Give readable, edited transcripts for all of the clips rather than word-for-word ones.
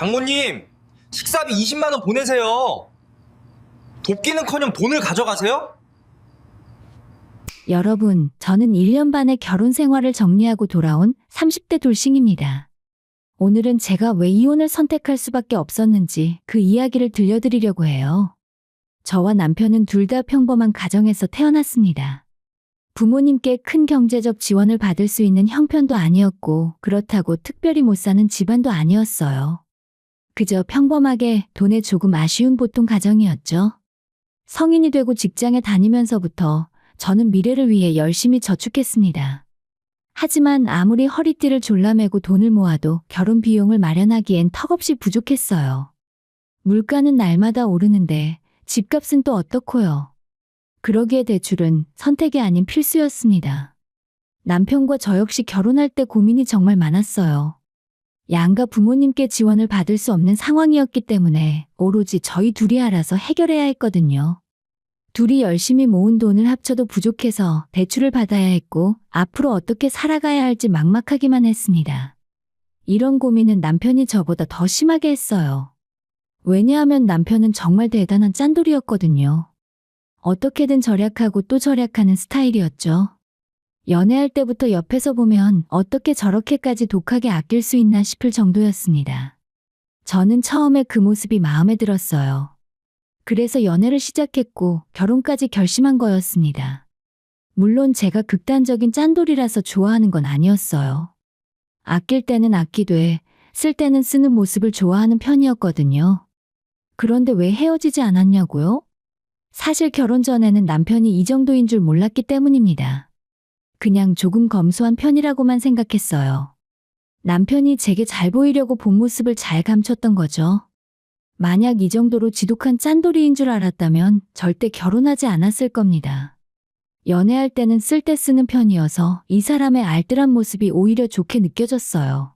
장모님, 식사비 20만 원 보내세요. 돕기는커녕 돈을 가져가세요? 여러분, 저는 1년 반의 결혼 생활을 정리하고 돌아온 30대 돌싱입니다. 오늘은 제가 왜 이혼을 선택할 수밖에 없었는지 그 이야기를 들려드리려고 해요. 저와 남편은 둘 다 평범한 가정에서 태어났습니다. 부모님께 큰 경제적 지원을 받을 수 있는 형편도 아니었고, 그렇다고 특별히 못 사는 집안도 아니었어요. 그저 평범하게 돈에 조금 아쉬운 보통 가정이었죠. 성인이 되고 직장에 다니면서부터 저는 미래를 위해 열심히 저축했습니다. 하지만 아무리 허리띠를 졸라매고 돈을 모아도 결혼 비용을 마련하기엔 턱없이 부족했어요. 물가는 날마다 오르는데 집값은 또 어떻고요? 그러기에 대출은 선택이 아닌 필수였습니다. 남편과 저 역시 결혼할 때 고민이 정말 많았어요. 양가 부모님께 지원을 받을 수 없는 상황이었기 때문에 오로지 저희 둘이 알아서 해결해야 했거든요. 둘이 열심히 모은 돈을 합쳐도 부족해서 대출을 받아야 했고 앞으로 어떻게 살아가야 할지 막막하기만 했습니다. 이런 고민은 남편이 저보다 더 심하게 했어요. 왜냐하면 남편은 정말 대단한 짠돌이였거든요. 어떻게든 절약하고 또 절약하는 스타일이었죠. 연애할 때부터 옆에서 보면 어떻게 저렇게까지 독하게 아낄 수 있나 싶을 정도였습니다. 저는 처음에 그 모습이 마음에 들었어요. 그래서 연애를 시작했고 결혼까지 결심한 거였습니다. 물론 제가 극단적인 짠돌이라서 좋아하는 건 아니었어요. 아낄 때는 아끼되 쓸 때는 쓰는 모습을 좋아하는 편이었거든요. 그런데 왜 헤어지지 않았냐고요? 사실 결혼 전에는 남편이 이 정도인 줄 몰랐기 때문입니다. 그냥 조금 검소한 편이라고만 생각했어요. 남편이 제게 잘 보이려고 본 모습을 잘 감췄던 거죠. 만약 이 정도로 지독한 짠돌이인 줄 알았다면 절대 결혼하지 않았을 겁니다. 연애할 때는 쓸 때 쓰는 편이어서 이 사람의 알뜰한 모습이 오히려 좋게 느껴졌어요.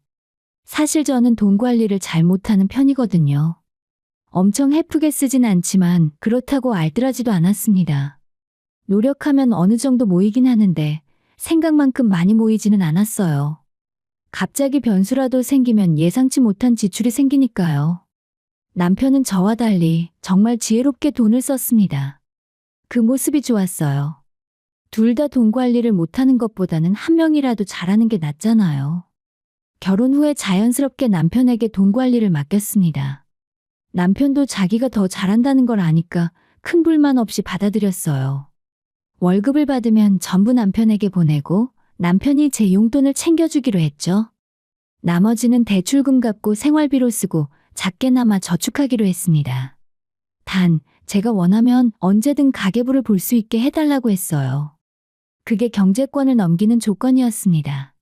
사실 저는 돈 관리를 잘 못하는 편이거든요. 엄청 헤프게 쓰진 않지만 그렇다고 알뜰하지도 않았습니다. 노력하면 어느 정도 모이긴 하는데 생각만큼 많이 모이지는 않았어요. 갑자기 변수라도 생기면 예상치 못한 지출이 생기니까요. 남편은 저와 달리 정말 지혜롭게 돈을 썼습니다. 그 모습이 좋았어요. 둘 다 돈 관리를 못하는 것보다는 한 명이라도 잘하는 게 낫잖아요. 결혼 후에 자연스럽게 남편에게 돈 관리를 맡겼습니다. 남편도 자기가 더 잘한다는 걸 아니까 큰 불만 없이 받아들였어요. 월급을 받으면 전부 남편에게 보내고 남편이 제 용돈을 챙겨주기로 했죠. 나머지는 대출금 갚고 생활비로 쓰고 작게나마 저축하기로 했습니다. 단, 제가 원하면 언제든 가계부를 볼 수 있게 해달라고 했어요. 그게 경제권을 넘기는 조건이었습니다.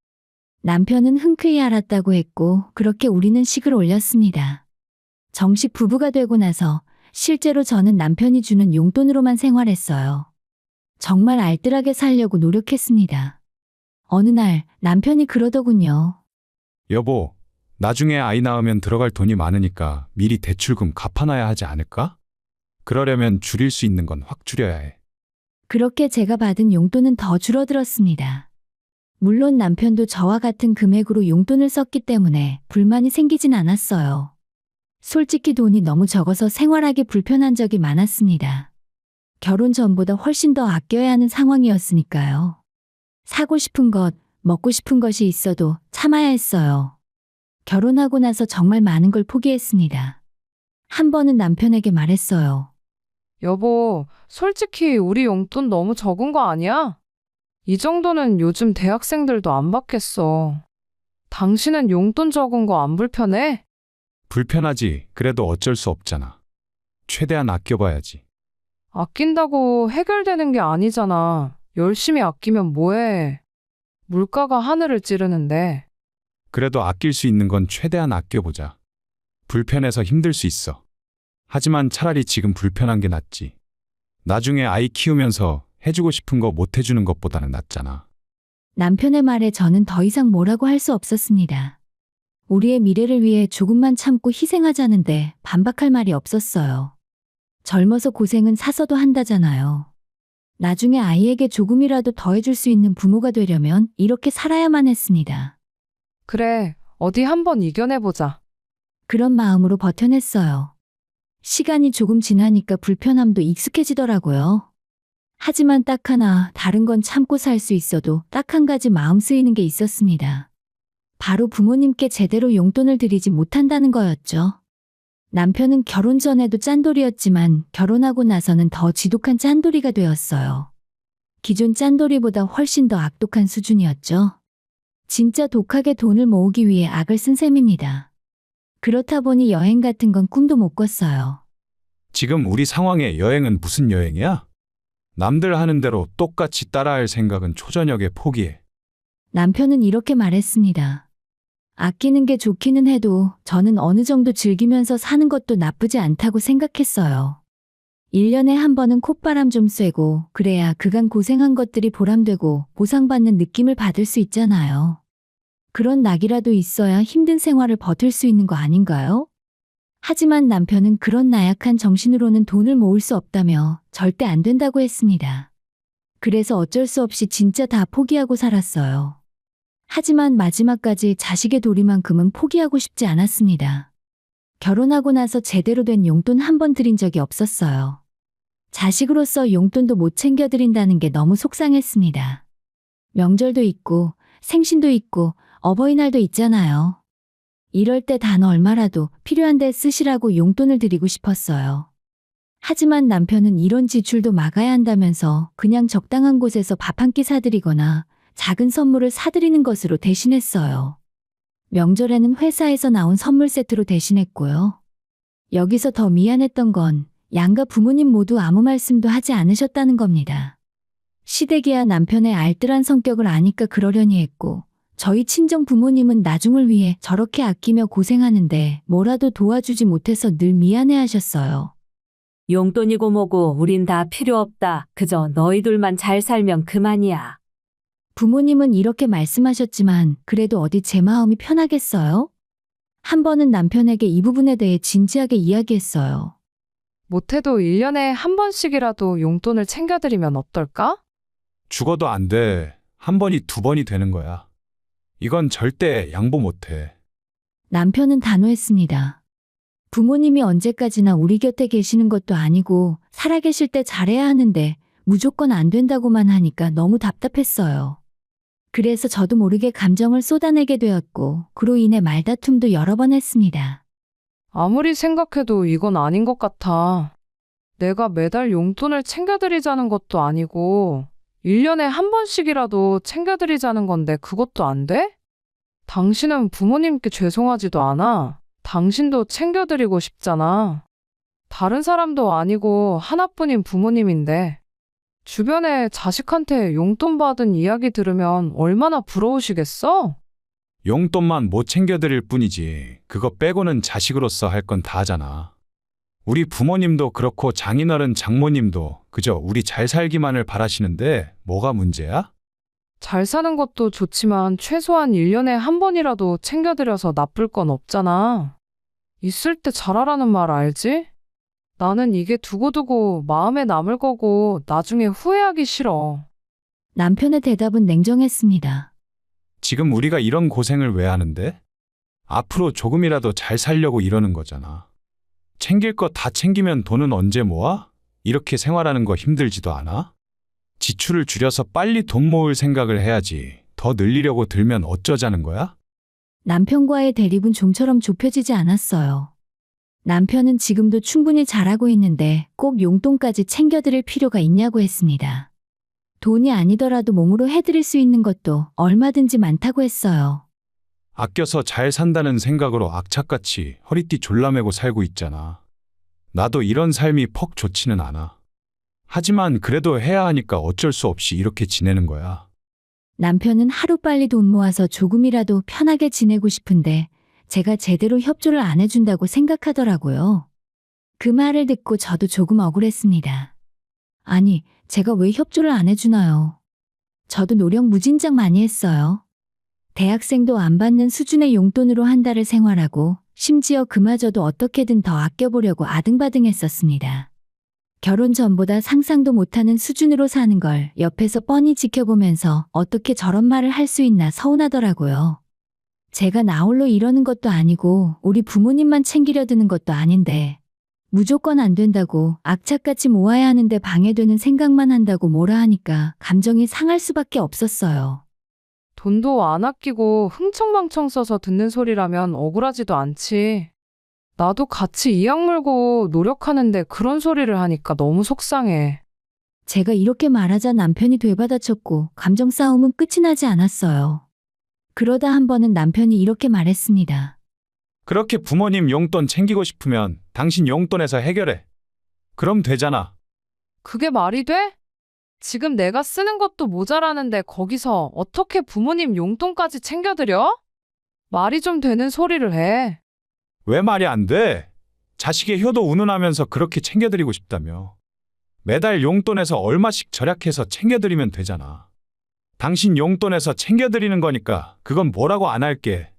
남편은 흔쾌히 알았다고 했고 그렇게 우리는 식을 올렸습니다. 정식 부부가 되고 나서 실제로 저는 남편이 주는 용돈으로만 생활했어요. 정말 알뜰하게 살려고 노력했습니다. 어느 날 남편이 그러더군요. 여보, 나중에 아이 낳으면 들어갈 돈이 많으니까 미리 대출금 갚아놔야 하지 않을까? 그러려면 줄일 수 있는 건 확 줄여야 해. 그렇게 제가 받은 용돈은 더 줄어들었습니다. 물론 남편도 저와 같은 금액으로 용돈을 썼기 때문에 불만이 생기진 않았어요. 솔직히 돈이 너무 적어서 생활하기 불편한 적이 많았습니다. 결혼 전보다 훨씬 더 아껴야 하는 상황이었으니까요. 사고 싶은 것, 먹고 싶은 것이 있어도 참아야 했어요. 결혼하고 나서 정말 많은 걸 포기했습니다. 한 번은 남편에게 말했어요. 여보, 솔직히 우리 용돈 너무 적은 거 아니야? 이 정도는 요즘 대학생들도 안 받겠어. 당신은 용돈 적은 거 안 불편해? 불편하지. 그래도 어쩔 수 없잖아. 최대한 아껴봐야지. 아낀다고 해결되는 게 아니잖아. 열심히 아끼면 뭐해? 물가가 하늘을 찌르는데. 그래도 아낄 수 있는 건 최대한 아껴보자. 불편해서 힘들 수 있어. 하지만 차라리 지금 불편한 게 낫지. 나중에 아이 키우면서 해주고 싶은 거 못 해주는 것보다는 낫잖아. 남편의 말에 저는 더 이상 뭐라고 할 수 없었습니다. 우리의 미래를 위해 조금만 참고 희생하자는데 반박할 말이 없었어요. 젊어서 고생은 사서도 한다잖아요. 나중에 아이에게 조금이라도 더 해줄 수 있는 부모가 되려면 이렇게 살아야만 했습니다. 그래, 어디 한번 이겨내보자. 그런 마음으로 버텨냈어요. 시간이 조금 지나니까 불편함도 익숙해지더라고요. 하지만 딱 하나, 다른 건 참고 살 수 있어도 딱 한 가지 마음 쓰이는 게 있었습니다. 바로 부모님께 제대로 용돈을 드리지 못한다는 거였죠. 남편은 결혼 전에도 짠돌이였지만 결혼하고 나서는 더 지독한 짠돌이가 되었어요. 기존 짠돌이보다 훨씬 더 악독한 수준이었죠. 진짜 독하게 돈을 모으기 위해 악을 쓴 셈입니다. 그렇다 보니 여행 같은 건 꿈도 못 꿨어요. 지금 우리 상황에 여행은 무슨 여행이야? 남들 하는 대로 똑같이 따라할 생각은 초저녁에 포기해. 남편은 이렇게 말했습니다. 아끼는 게 좋기는 해도 저는 어느 정도 즐기면서 사는 것도 나쁘지 않다고 생각했어요. 1년에 한 번은 콧바람 좀 쐬고 그래야 그간 고생한 것들이 보람되고 보상받는 느낌을 받을 수 있잖아요. 그런 낙이라도 있어야 힘든 생활을 버틸 수 있는 거 아닌가요? 하지만 남편은 그런 나약한 정신으로는 돈을 모을 수 없다며 절대 안 된다고 했습니다. 그래서 어쩔 수 없이 진짜 다 포기하고 살았어요. 하지만 마지막까지 자식의 도리만큼은 포기하고 싶지 않았습니다. 결혼하고 나서 제대로 된 용돈 한 번 드린 적이 없었어요. 자식으로서 용돈도 못 챙겨드린다는 게 너무 속상했습니다. 명절도 있고 생신도 있고 어버이날도 있잖아요. 이럴 때 단 얼마라도 필요한데 쓰시라고 용돈을 드리고 싶었어요. 하지만 남편은 이런 지출도 막아야 한다면서 그냥 적당한 곳에서 밥 한 끼 사드리거나 작은 선물을 사드리는 것으로 대신했어요. 명절에는 회사에서 나온 선물 세트로 대신했고요. 여기서 더 미안했던 건 양가 부모님 모두 아무 말씀도 하지 않으셨다는 겁니다. 시댁이야 남편의 알뜰한 성격을 아니까 그러려니 했고 저희 친정 부모님은 나중을 위해 저렇게 아끼며 고생하는데 뭐라도 도와주지 못해서 늘 미안해하셨어요. 용돈이고 뭐고 우린 다 필요 없다. 그저 너희들만 잘 살면 그만이야. 부모님은 이렇게 말씀하셨지만 그래도 어디 제 마음이 편하겠어요? 한 번은 남편에게 이 부분에 대해 진지하게 이야기했어요. 못해도 1년에 한 번씩이라도 용돈을 챙겨드리면 어떨까? 죽어도 안 돼. 한 번이 두 번이 되는 거야. 이건 절대 양보 못해. 남편은 단호했습니다. 부모님이 언제까지나 우리 곁에 계시는 것도 아니고 살아계실 때 잘해야 하는데 무조건 안 된다고만 하니까 너무 답답했어요. 그래서 저도 모르게 감정을 쏟아내게 되었고 그로 인해 말다툼도 여러 번 했습니다. 아무리 생각해도 이건 아닌 것 같아. 내가 매달 용돈을 챙겨드리자는 것도 아니고 1년에 한 번씩이라도 챙겨드리자는 건데 그것도 안 돼? 당신은 부모님께 죄송하지도 않아. 당신도 챙겨드리고 싶잖아. 다른 사람도 아니고 하나뿐인 부모님인데 주변에 자식한테 용돈 받은 이야기 들으면 얼마나 부러우시겠어? 용돈만 못 챙겨드릴 뿐이지. 그거 빼고는 자식으로서 할 건 다 하잖아. 우리 부모님도 그렇고 장인어른 장모님도 그저 우리 잘 살기만을 바라시는데 뭐가 문제야? 잘 사는 것도 좋지만 최소한 1년에 한 번이라도 챙겨드려서 나쁠 건 없잖아. 있을 때 잘하라는 말 알지? 나는 이게 두고두고 마음에 남을 거고 나중에 후회하기 싫어. 남편의 대답은 냉정했습니다. 지금 우리가 이런 고생을 왜 하는데? 앞으로 조금이라도 잘 살려고 이러는 거잖아. 챙길 거 다 챙기면 돈은 언제 모아? 이렇게 생활하는 거 힘들지도 않아? 지출을 줄여서 빨리 돈 모을 생각을 해야지. 더 늘리려고 들면 어쩌자는 거야? 남편과의 대립은 좀처럼 좁혀지지 않았어요. 남편은 지금도 충분히 잘하고 있는데 꼭 용돈까지 챙겨드릴 필요가 있냐고 했습니다. 돈이 아니더라도 몸으로 해드릴 수 있는 것도 얼마든지 많다고 했어요. 아껴서 잘 산다는 생각으로 악착같이 허리띠 졸라매고 살고 있잖아. 나도 이런 삶이 퍽 좋지는 않아. 하지만 그래도 해야 하니까 어쩔 수 없이 이렇게 지내는 거야. 남편은 하루빨리 돈 모아서 조금이라도 편하게 지내고 싶은데 제가 제대로 협조를 안 해준다고 생각하더라고요. 그 말을 듣고 저도 조금 억울했습니다. 아니, 제가 왜 협조를 안 해주나요? 저도 노력 무진장 많이 했어요. 대학생도 안 받는 수준의 용돈으로 한 달을 생활하고 심지어 그마저도 어떻게든 더 아껴보려고 아등바등했었습니다. 결혼 전보다 상상도 못하는 수준으로 사는 걸 옆에서 뻔히 지켜보면서 어떻게 저런 말을 할 수 있나 서운하더라고요. 제가 나홀로 이러는 것도 아니고 우리 부모님만 챙기려 드는 것도 아닌데 무조건 안 된다고 악착같이 모아야 하는데 방해되는 생각만 한다고 뭐라 하니까 감정이 상할 수밖에 없었어요. 돈도 안 아끼고 흥청망청 써서 듣는 소리라면 억울하지도 않지. 나도 같이 이악 물고 노력하는데 그런 소리를 하니까 너무 속상해. 제가 이렇게 말하자 남편이 되받아쳤고 감정 싸움은 끝이 나지 않았어요. 그러다 한 번은 남편이 이렇게 말했습니다. 그렇게 부모님 용돈 챙기고 싶으면 당신 용돈에서 해결해. 그럼 되잖아. 그게 말이 돼? 지금 내가 쓰는 것도 모자라는데 거기서 어떻게 부모님 용돈까지 챙겨드려? 말이 좀 되는 소리를 해. 왜 말이 안 돼? 자식의 효도 운운하면서 그렇게 챙겨드리고 싶다며. 매달 용돈에서 얼마씩 절약해서 챙겨드리면 되잖아. 당신 용돈에서 챙겨드리는 거니까 그건 뭐라고 안 할게.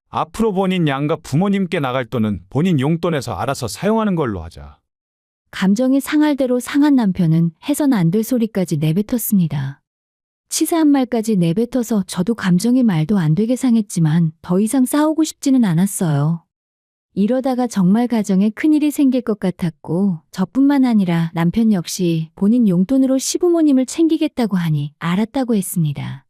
앞으로 본인 양가 부모님께 나갈 돈은 본인 용돈에서 알아서 사용하는 걸로 하자. 감정이 상할 대로 상한 남편은 해선 안 될 소리까지 내뱉었습니다. 치사한 말까지 내뱉어서 저도 감정이 말도 안 되게 상했지만 더 이상 싸우고 싶지는 않았어요. 이러다가 정말 가정에 큰일이 생길 것 같았고 저뿐만 아니라 남편 역시 본인 용돈으로 시부모님을 챙기겠다고 하니 알았다고 했습니다.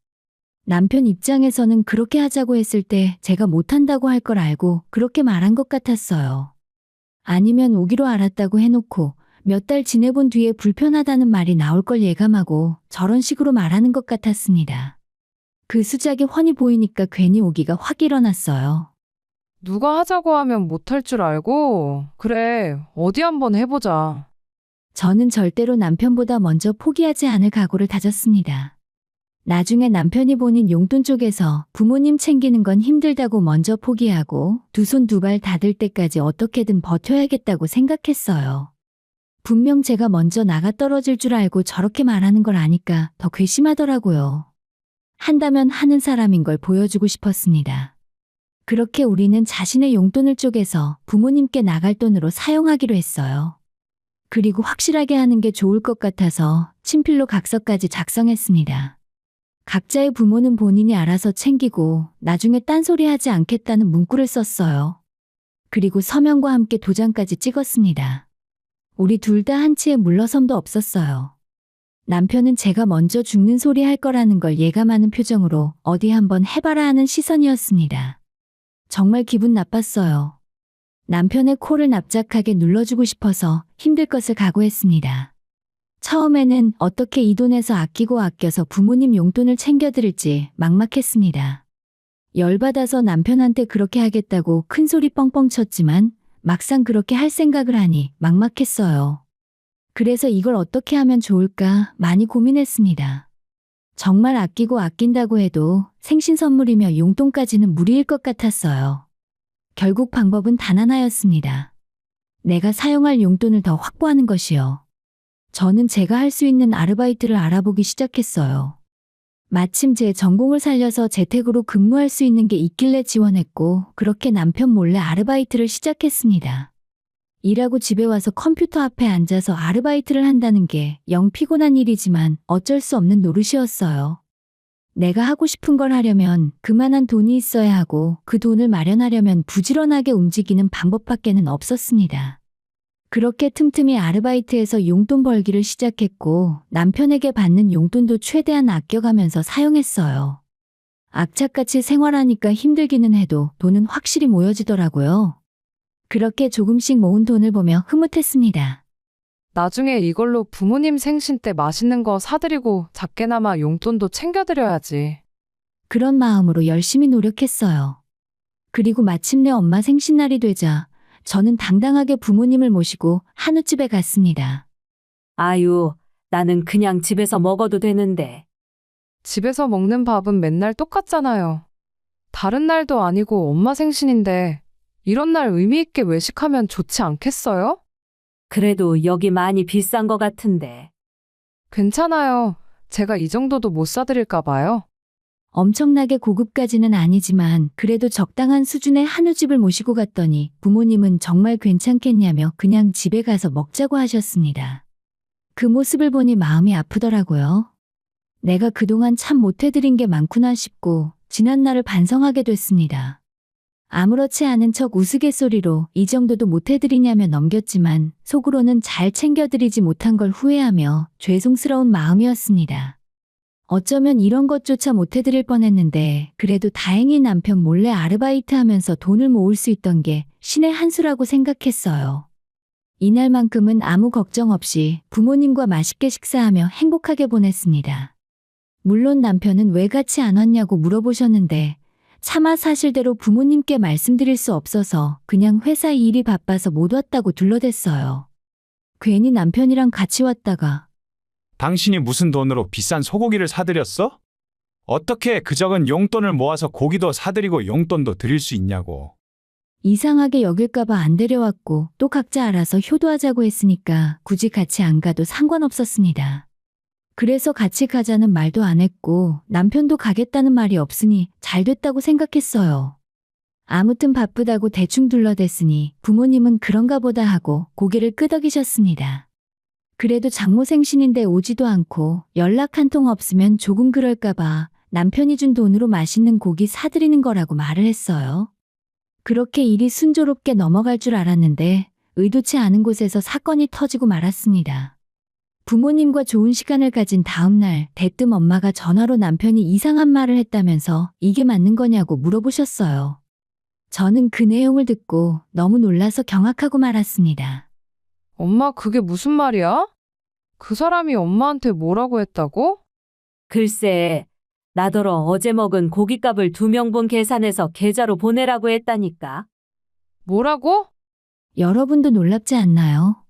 남편 입장에서는 그렇게 하자고 했을 때 제가 못한다고 할 걸 알고 그렇게 말한 것 같았어요. 아니면 오기로 알았다고 해놓고 몇 달 지내본 뒤에 불편하다는 말이 나올 걸 예감하고 저런 식으로 말하는 것 같았습니다. 그 수작이 훤히 보이니까 괜히 오기가 확 일어났어요. 누가 하자고 하면 못할 줄 알고, 그래, 어디 한번 해보자. 저는 절대로 남편보다 먼저 포기하지 않을 각오를 다졌습니다. 나중에 남편이 본인 용돈 쪽에서 부모님 챙기는 건 힘들다고 먼저 포기하고 두 손 두 발 닫을 때까지 어떻게든 버텨야겠다고 생각했어요. 분명 제가 먼저 나가 떨어질 줄 알고 저렇게 말하는 걸 아니까 더 괘씸하더라고요. 한다면 하는 사람인 걸 보여주고 싶었습니다. 그렇게 우리는 자신의 용돈을 쪼개서 부모님께 나갈 돈으로 사용하기로 했어요. 그리고 확실하게 하는 게 좋을 것 같아서 친필로 각서까지 작성했습니다. 각자의 부모는 본인이 알아서 챙기고 나중에 딴소리 하지 않겠다는 문구를 썼어요. 그리고 서명과 함께 도장까지 찍었습니다. 우리 둘 다 한치의 물러섬도 없었어요. 남편은 제가 먼저 죽는 소리 할 거라는 걸 예감하는 표정으로 어디 한번 해봐라 하는 시선이었습니다. 정말 기분 나빴어요. 남편의 코를 납작하게 눌러주고 싶어서 힘들 것을 각오했습니다. 처음에는 어떻게 이 돈에서 아끼고 아껴서 부모님 용돈을 챙겨드릴지 막막했습니다. 열받아서 남편한테 그렇게 하겠다고 큰 소리 뻥뻥 쳤지만 막상 그렇게 할 생각을 하니 막막했어요. 그래서 이걸 어떻게 하면 좋을까 많이 고민했습니다. 정말 아끼고 아낀다고 해도 생신 선물이며 용돈까지는 무리일 것 같았어요. 결국 방법은 단 하나였습니다. 내가 사용할 용돈을 더 확보하는 것이요. 저는 제가 할 수 있는 아르바이트를 알아보기 시작했어요. 마침 제 전공을 살려서 재택으로 근무할 수 있는 게 있길래 지원했고 그렇게 남편 몰래 아르바이트를 시작했습니다. 일하고 집에 와서 컴퓨터 앞에 앉아서 아르바이트를 한다는 게 영 피곤한 일이지만 어쩔 수 없는 노릇이었어요. 내가 하고 싶은 걸 하려면 그만한 돈이 있어야 하고 그 돈을 마련하려면 부지런하게 움직이는 방법밖에는 없었습니다. 그렇게 틈틈이 아르바이트에서 용돈 벌기를 시작했고 남편에게 받는 용돈도 최대한 아껴가면서 사용했어요. 악착같이 생활하니까 힘들기는 해도 돈은 확실히 모여지더라고요. 그렇게 조금씩 모은 돈을 보며 흐뭇했습니다. 나중에 이걸로 부모님 생신 때 맛있는 거 사드리고 작게나마 용돈도 챙겨드려야지. 그런 마음으로 열심히 노력했어요. 그리고 마침내 엄마 생신날이 되자 저는 당당하게 부모님을 모시고 한우집에 갔습니다. 아유, 나는 그냥 집에서 먹어도 되는데. 집에서 먹는 밥은 맨날 똑같잖아요. 다른 날도 아니고 엄마 생신인데 이런 날 의미 있게 외식하면 좋지 않겠어요? 그래도 여기 많이 비싼 것 같은데. 괜찮아요. 제가 이 정도도 못 사드릴까 봐요. 엄청나게 고급까지는 아니지만 그래도 적당한 수준의 한우집을 모시고 갔더니 부모님은 정말 괜찮겠냐며 그냥 집에 가서 먹자고 하셨습니다. 그 모습을 보니 마음이 아프더라고요. 내가 그동안 참 못해드린 게 많구나 싶고 지난날을 반성하게 됐습니다. 아무렇지 않은 척 우스갯소리로 이 정도도 못해드리냐며 넘겼지만 속으로는 잘 챙겨드리지 못한 걸 후회하며 죄송스러운 마음이었습니다. 어쩌면 이런 것조차 못해드릴 뻔했는데 그래도 다행히 남편 몰래 아르바이트 하면서 돈을 모을 수 있던 게 신의 한 수라고 생각했어요. 이날만큼은 아무 걱정 없이 부모님과 맛있게 식사하며 행복하게 보냈습니다. 물론 남편은 왜 같이 안 왔냐고 물어보셨는데 차마 사실대로 부모님께 말씀드릴 수 없어서 그냥 회사 일이 바빠서 못 왔다고 둘러댔어요. 괜히 남편이랑 같이 왔다가 당신이 무슨 돈으로 비싼 소고기를 사드렸어? 어떻게 그 적은 용돈을 모아서 고기도 사드리고 용돈도 드릴 수 있냐고. 이상하게 여길까봐 안 데려왔고 또 각자 알아서 효도하자고 했으니까 굳이 같이 안 가도 상관없었습니다. 그래서 같이 가자는 말도 안 했고 남편도 가겠다는 말이 없으니 잘 됐다고 생각했어요. 아무튼 바쁘다고 대충 둘러댔으니 부모님은 그런가 보다 하고 고개를 끄덕이셨습니다. 그래도 장모 생신인데 오지도 않고 연락 한 통 없으면 조금 그럴까봐 남편이 준 돈으로 맛있는 고기 사드리는 거라고 말을 했어요. 그렇게 일이 순조롭게 넘어갈 줄 알았는데 의도치 않은 곳에서 사건이 터지고 말았습니다. 부모님과 좋은 시간을 가진 다음 날 대뜸 엄마가 전화로 남편이 이상한 말을 했다면서 이게 맞는 거냐고 물어보셨어요. 저는 그 내용을 듣고 너무 놀라서 경악하고 말았습니다. 엄마, 그게 무슨 말이야? 그 사람이 엄마한테 뭐라고 했다고? 글쎄, 나더러 어제 먹은 고깃값을 2명분 계산해서 계좌로 보내라고 했다니까. 뭐라고? 여러분도 놀랍지 않나요?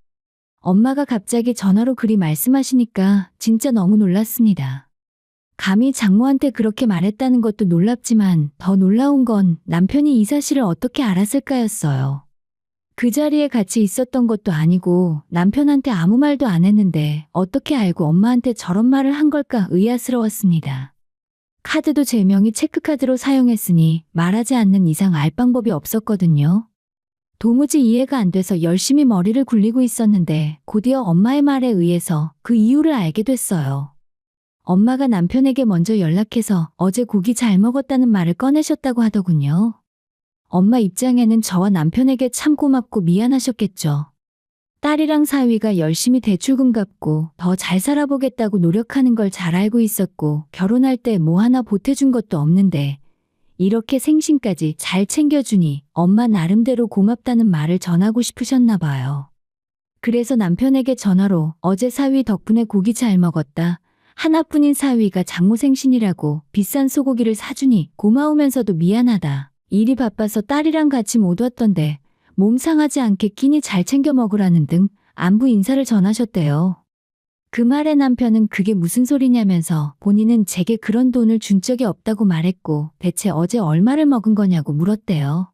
엄마가 갑자기 전화로 그리 말씀하시니까 진짜 너무 놀랐습니다. 감히 장모한테 그렇게 말했다는 것도 놀랍지만 더 놀라운 건 남편이 이 사실을 어떻게 알았을까였어요. 그 자리에 같이 있었던 것도 아니고 남편한테 아무 말도 안 했는데 어떻게 알고 엄마한테 저런 말을 한 걸까 의아스러웠습니다. 카드도 제 명의 체크카드로 사용했으니 말하지 않는 이상 알 방법이 없었거든요. 도무지 이해가 안 돼서 열심히 머리를 굴리고 있었는데 곧이어 엄마의 말에 의해서 그 이유를 알게 됐어요. 엄마가 남편에게 먼저 연락해서 어제 고기 잘 먹었다는 말을 꺼내셨다고 하더군요. 엄마 입장에는 저와 남편에게 참 고맙고 미안하셨겠죠. 딸이랑 사위가 열심히 대출금 갚고 더 잘 살아보겠다고 노력하는 걸 잘 알고 있었고 결혼할 때 뭐 하나 보태준 것도 없는데 이렇게 생신까지 잘 챙겨주니 엄마 나름대로 고맙다는 말을 전하고 싶으셨나 봐요. 그래서 남편에게 전화로 어제 사위 덕분에 고기 잘 먹었다. 하나뿐인 사위가 장모 생신이라고 비싼 소고기를 사주니 고마우면서도 미안하다. 일이 바빠서 딸이랑 같이 못 왔던데 몸 상하지 않게 끼니 잘 챙겨 먹으라는 등 안부 인사를 전하셨대요. 그 말에 남편은 그게 무슨 소리냐면서 본인은 제게 그런 돈을 준 적이 없다고 말했고 대체 어제 얼마를 먹은 거냐고 물었대요.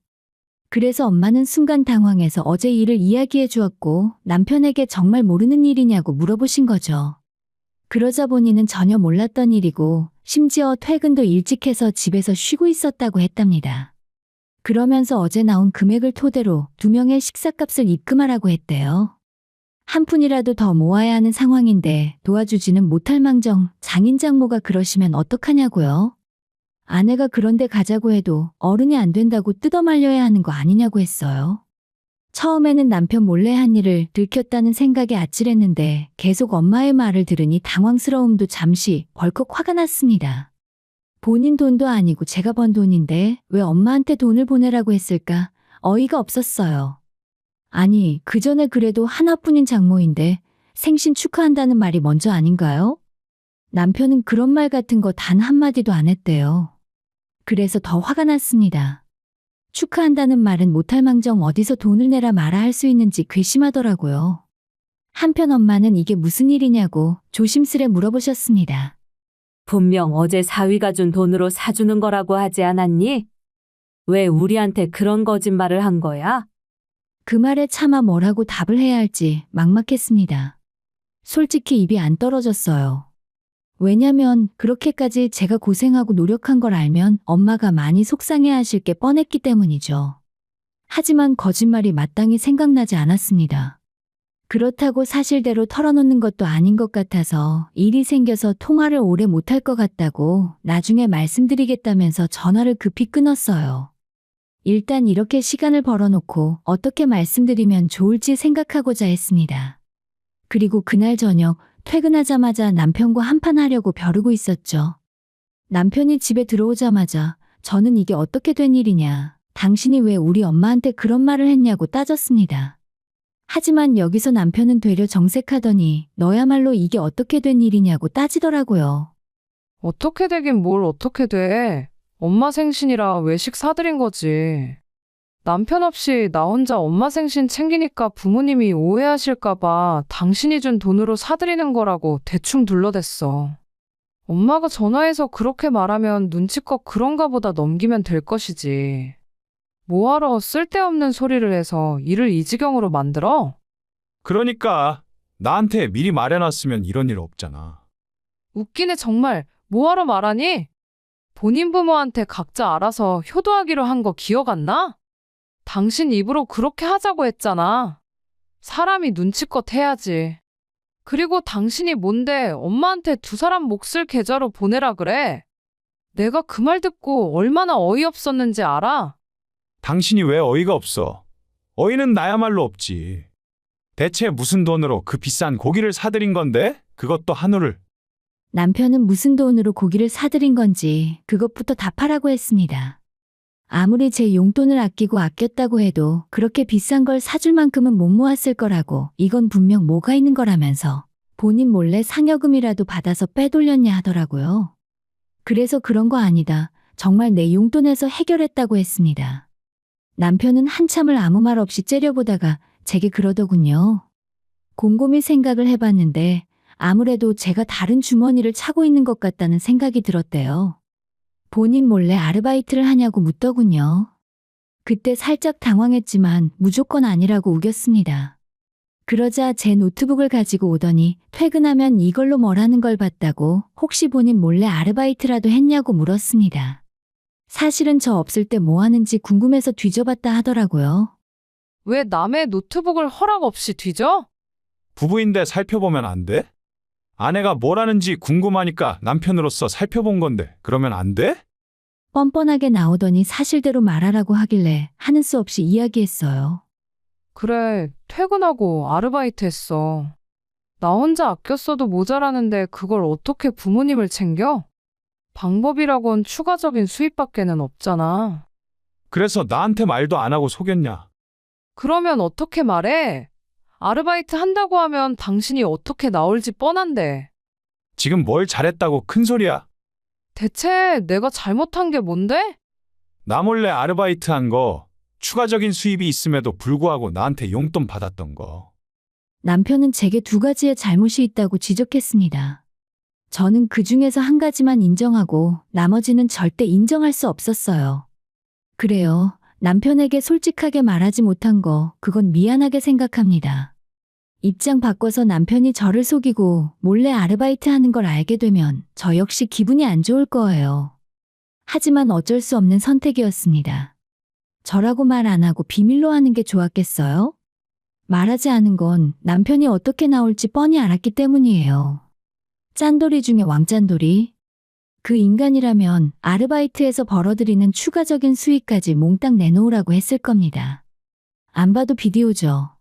그래서 엄마는 순간 당황해서 어제 일을 이야기해 주었고 남편에게 정말 모르는 일이냐고 물어보신 거죠. 그러자 본인은 전혀 몰랐던 일이고 심지어 퇴근도 일찍 해서 집에서 쉬고 있었다고 했답니다. 그러면서 어제 나온 금액을 토대로 2명의 식사값을 입금하라고 했대요. 한 푼이라도 더 모아야 하는 상황인데 도와주지는 못할 망정 장인 장모가 그러시면 어떡하냐고요? 아내가 그런데 가자고 해도 어른이 안 된다고 뜯어말려야 하는 거 아니냐고 했어요. 처음에는 남편 몰래 한 일을 들켰다는 생각에 아찔했는데 계속 엄마의 말을 들으니 당황스러움도 잠시 벌컥 화가 났습니다. 본인 돈도 아니고 제가 번 돈인데 왜 엄마한테 돈을 보내라고 했을까? 어이가 없었어요. 아니, 그 전에 그래도 하나뿐인 장모인데 생신 축하한다는 말이 먼저 아닌가요? 남편은 그런 말 같은 거 단 한마디도 안 했대요. 그래서 더 화가 났습니다. 축하한다는 말은 못할 망정 어디서 돈을 내라 마라 할 수 있는지 괘씸하더라고요. 한편 엄마는 이게 무슨 일이냐고 조심스레 물어보셨습니다. 분명 어제 사위가 준 돈으로 사주는 거라고 하지 않았니? 왜 우리한테 그런 거짓말을 한 거야? 그 말에 차마 뭐라고 답을 해야 할지 막막했습니다. 솔직히 입이 안 떨어졌어요. 왜냐면 그렇게까지 제가 고생하고 노력한 걸 알면 엄마가 많이 속상해하실 게 뻔했기 때문이죠. 하지만 거짓말이 마땅히 생각나지 않았습니다. 그렇다고 사실대로 털어놓는 것도 아닌 것 같아서 일이 생겨서 통화를 오래 못할 것 같다고 나중에 말씀드리겠다면서 전화를 급히 끊었어요. 일단 이렇게 시간을 벌어놓고 어떻게 말씀드리면 좋을지 생각하고자 했습니다. 그리고 그날 저녁 퇴근하자마자 남편과 한판 하려고 벼르고 있었죠. 남편이 집에 들어오자마자 저는 이게 어떻게 된 일이냐, 당신이 왜 우리 엄마한테 그런 말을 했냐고 따졌습니다. 하지만 여기서 남편은 되려 정색하더니 너야말로 이게 어떻게 된 일이냐고 따지더라고요. 어떻게 되긴 뭘 어떻게 돼. 엄마 생신이라 외식 사드린 거지. 남편 없이 나 혼자 엄마 생신 챙기니까 부모님이 오해하실까봐 당신이 준 돈으로 사드리는 거라고 대충 둘러댔어. 엄마가 전화해서 그렇게 말하면 눈치껏 그런가 보다 넘기면 될 것이지. 뭐하러 쓸데없는 소리를 해서 일을 이 지경으로 만들어? 그러니까 나한테 미리 말해놨으면 이런 일 없잖아. 웃기네 정말. 뭐하러 말하니? 본인 부모한테 각자 알아서 효도하기로 한 거 기억 안 나? 당신 입으로 그렇게 하자고 했잖아. 사람이 눈치껏 해야지. 그리고 당신이 뭔데 엄마한테 두 사람 몫을 계좌로 보내라 그래? 내가 그 말 듣고 얼마나 어이없었는지 알아? 당신이 왜 어이가 없어? 어이는 나야말로 없지. 대체 무슨 돈으로 그 비싼 고기를 사드린 건데? 그것도 한우를. 남편은 무슨 돈으로 고기를 사드린 건지 그것부터 답하라고 했습니다. 아무리 제 용돈을 아끼고 아꼈다고 해도 그렇게 비싼 걸 사줄 만큼은 못 모았을 거라고, 이건 분명 뭐가 있는 거라면서 본인 몰래 상여금이라도 받아서 빼돌렸냐 하더라고요. 그래서 그런 거 아니다, 정말 내 용돈에서 해결했다고 했습니다. 남편은 한참을 아무 말 없이 째려보다가 제게 그러더군요. 곰곰이 생각을 해봤는데 아무래도 제가 다른 주머니를 차고 있는 것 같다는 생각이 들었대요. 본인 몰래 아르바이트를 하냐고 묻더군요. 그때 살짝 당황했지만 무조건 아니라고 우겼습니다. 그러자 제 노트북을 가지고 오더니 퇴근하면 이걸로 뭐라는 걸 봤다고 혹시 본인 몰래 아르바이트라도 했냐고 물었습니다. 사실은 저 없을 때 뭐 하는지 궁금해서 뒤져봤다 하더라고요. 왜 남의 노트북을 허락 없이 뒤져? 부부인데 살펴보면 안 돼? 아내가 뭘 하는지 궁금하니까 남편으로서 살펴본 건데 그러면 안 돼? 뻔뻔하게 나오더니 사실대로 말하라고 하길래 하는 수 없이 이야기했어요. 그래, 퇴근하고 아르바이트 했어. 나 혼자 아껴 써도 모자라는데 그걸 어떻게 부모님을 챙겨? 방법이라곤 추가적인 수입밖에는 없잖아. 그래서 나한테 말도 안 하고 속였냐? 그러면 어떻게 말해? 아르바이트 한다고 하면 당신이 어떻게 나올지 뻔한데. 지금 뭘 잘했다고 큰 소리야? 대체 내가 잘못한 게 뭔데? 나 몰래 아르바이트 한 거, 추가적인 수입이 있음에도 불구하고 나한테 용돈 받았던 거. 남편은 제게 두 가지의 잘못이 있다고 지적했습니다. 저는 그 중에서 한 가지만 인정하고 나머지는 절대 인정할 수 없었어요. 그래요. 남편에게 솔직하게 말하지 못한 거, 그건 미안하게 생각합니다. 입장 바꿔서 남편이 저를 속이고 몰래 아르바이트 하는 걸 알게 되면 저 역시 기분이 안 좋을 거예요. 하지만 어쩔 수 없는 선택이었습니다. 저라고 말 안 하고 비밀로 하는 게 좋았겠어요? 말하지 않은 건 남편이 어떻게 나올지 뻔히 알았기 때문이에요. 짠돌이 중에 왕짠돌이. 그 인간이라면 아르바이트에서 벌어들이는 추가적인 수익까지 몽땅 내놓으라고 했을 겁니다. 안 봐도 비디오죠.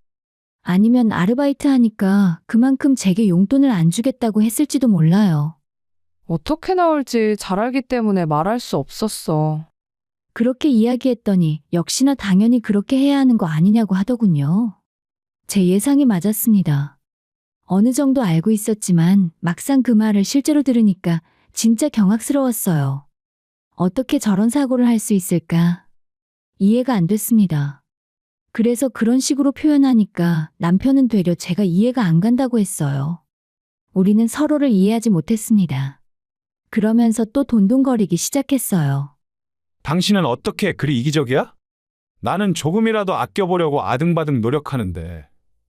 아니면 아르바이트 하니까 그만큼 제게 용돈을 안 주겠다고 했을지도 몰라요. 어떻게 나올지 잘 알기 때문에 말할 수 없었어. 그렇게 이야기했더니 역시나 당연히 그렇게 해야 하는 거 아니냐고 하더군요. 제 예상이 맞았습니다. 어느 정도 알고 있었지만 막상 그 말을 실제로 들으니까 진짜 경악스러웠어요. 어떻게 저런 사고를 할 수 있을까? 이해가 안 됐습니다. 그래서 그런 식으로 표현하니까 남편은 되려 제가 이해가 안 간다고 했어요. 우리는 서로를 이해하지 못했습니다. 그러면서 또 돈돈거리기 시작했어요. 당신은 어떻게 그리 이기적이야? 나는 조금이라도 아껴보려고 아등바등 노력하는데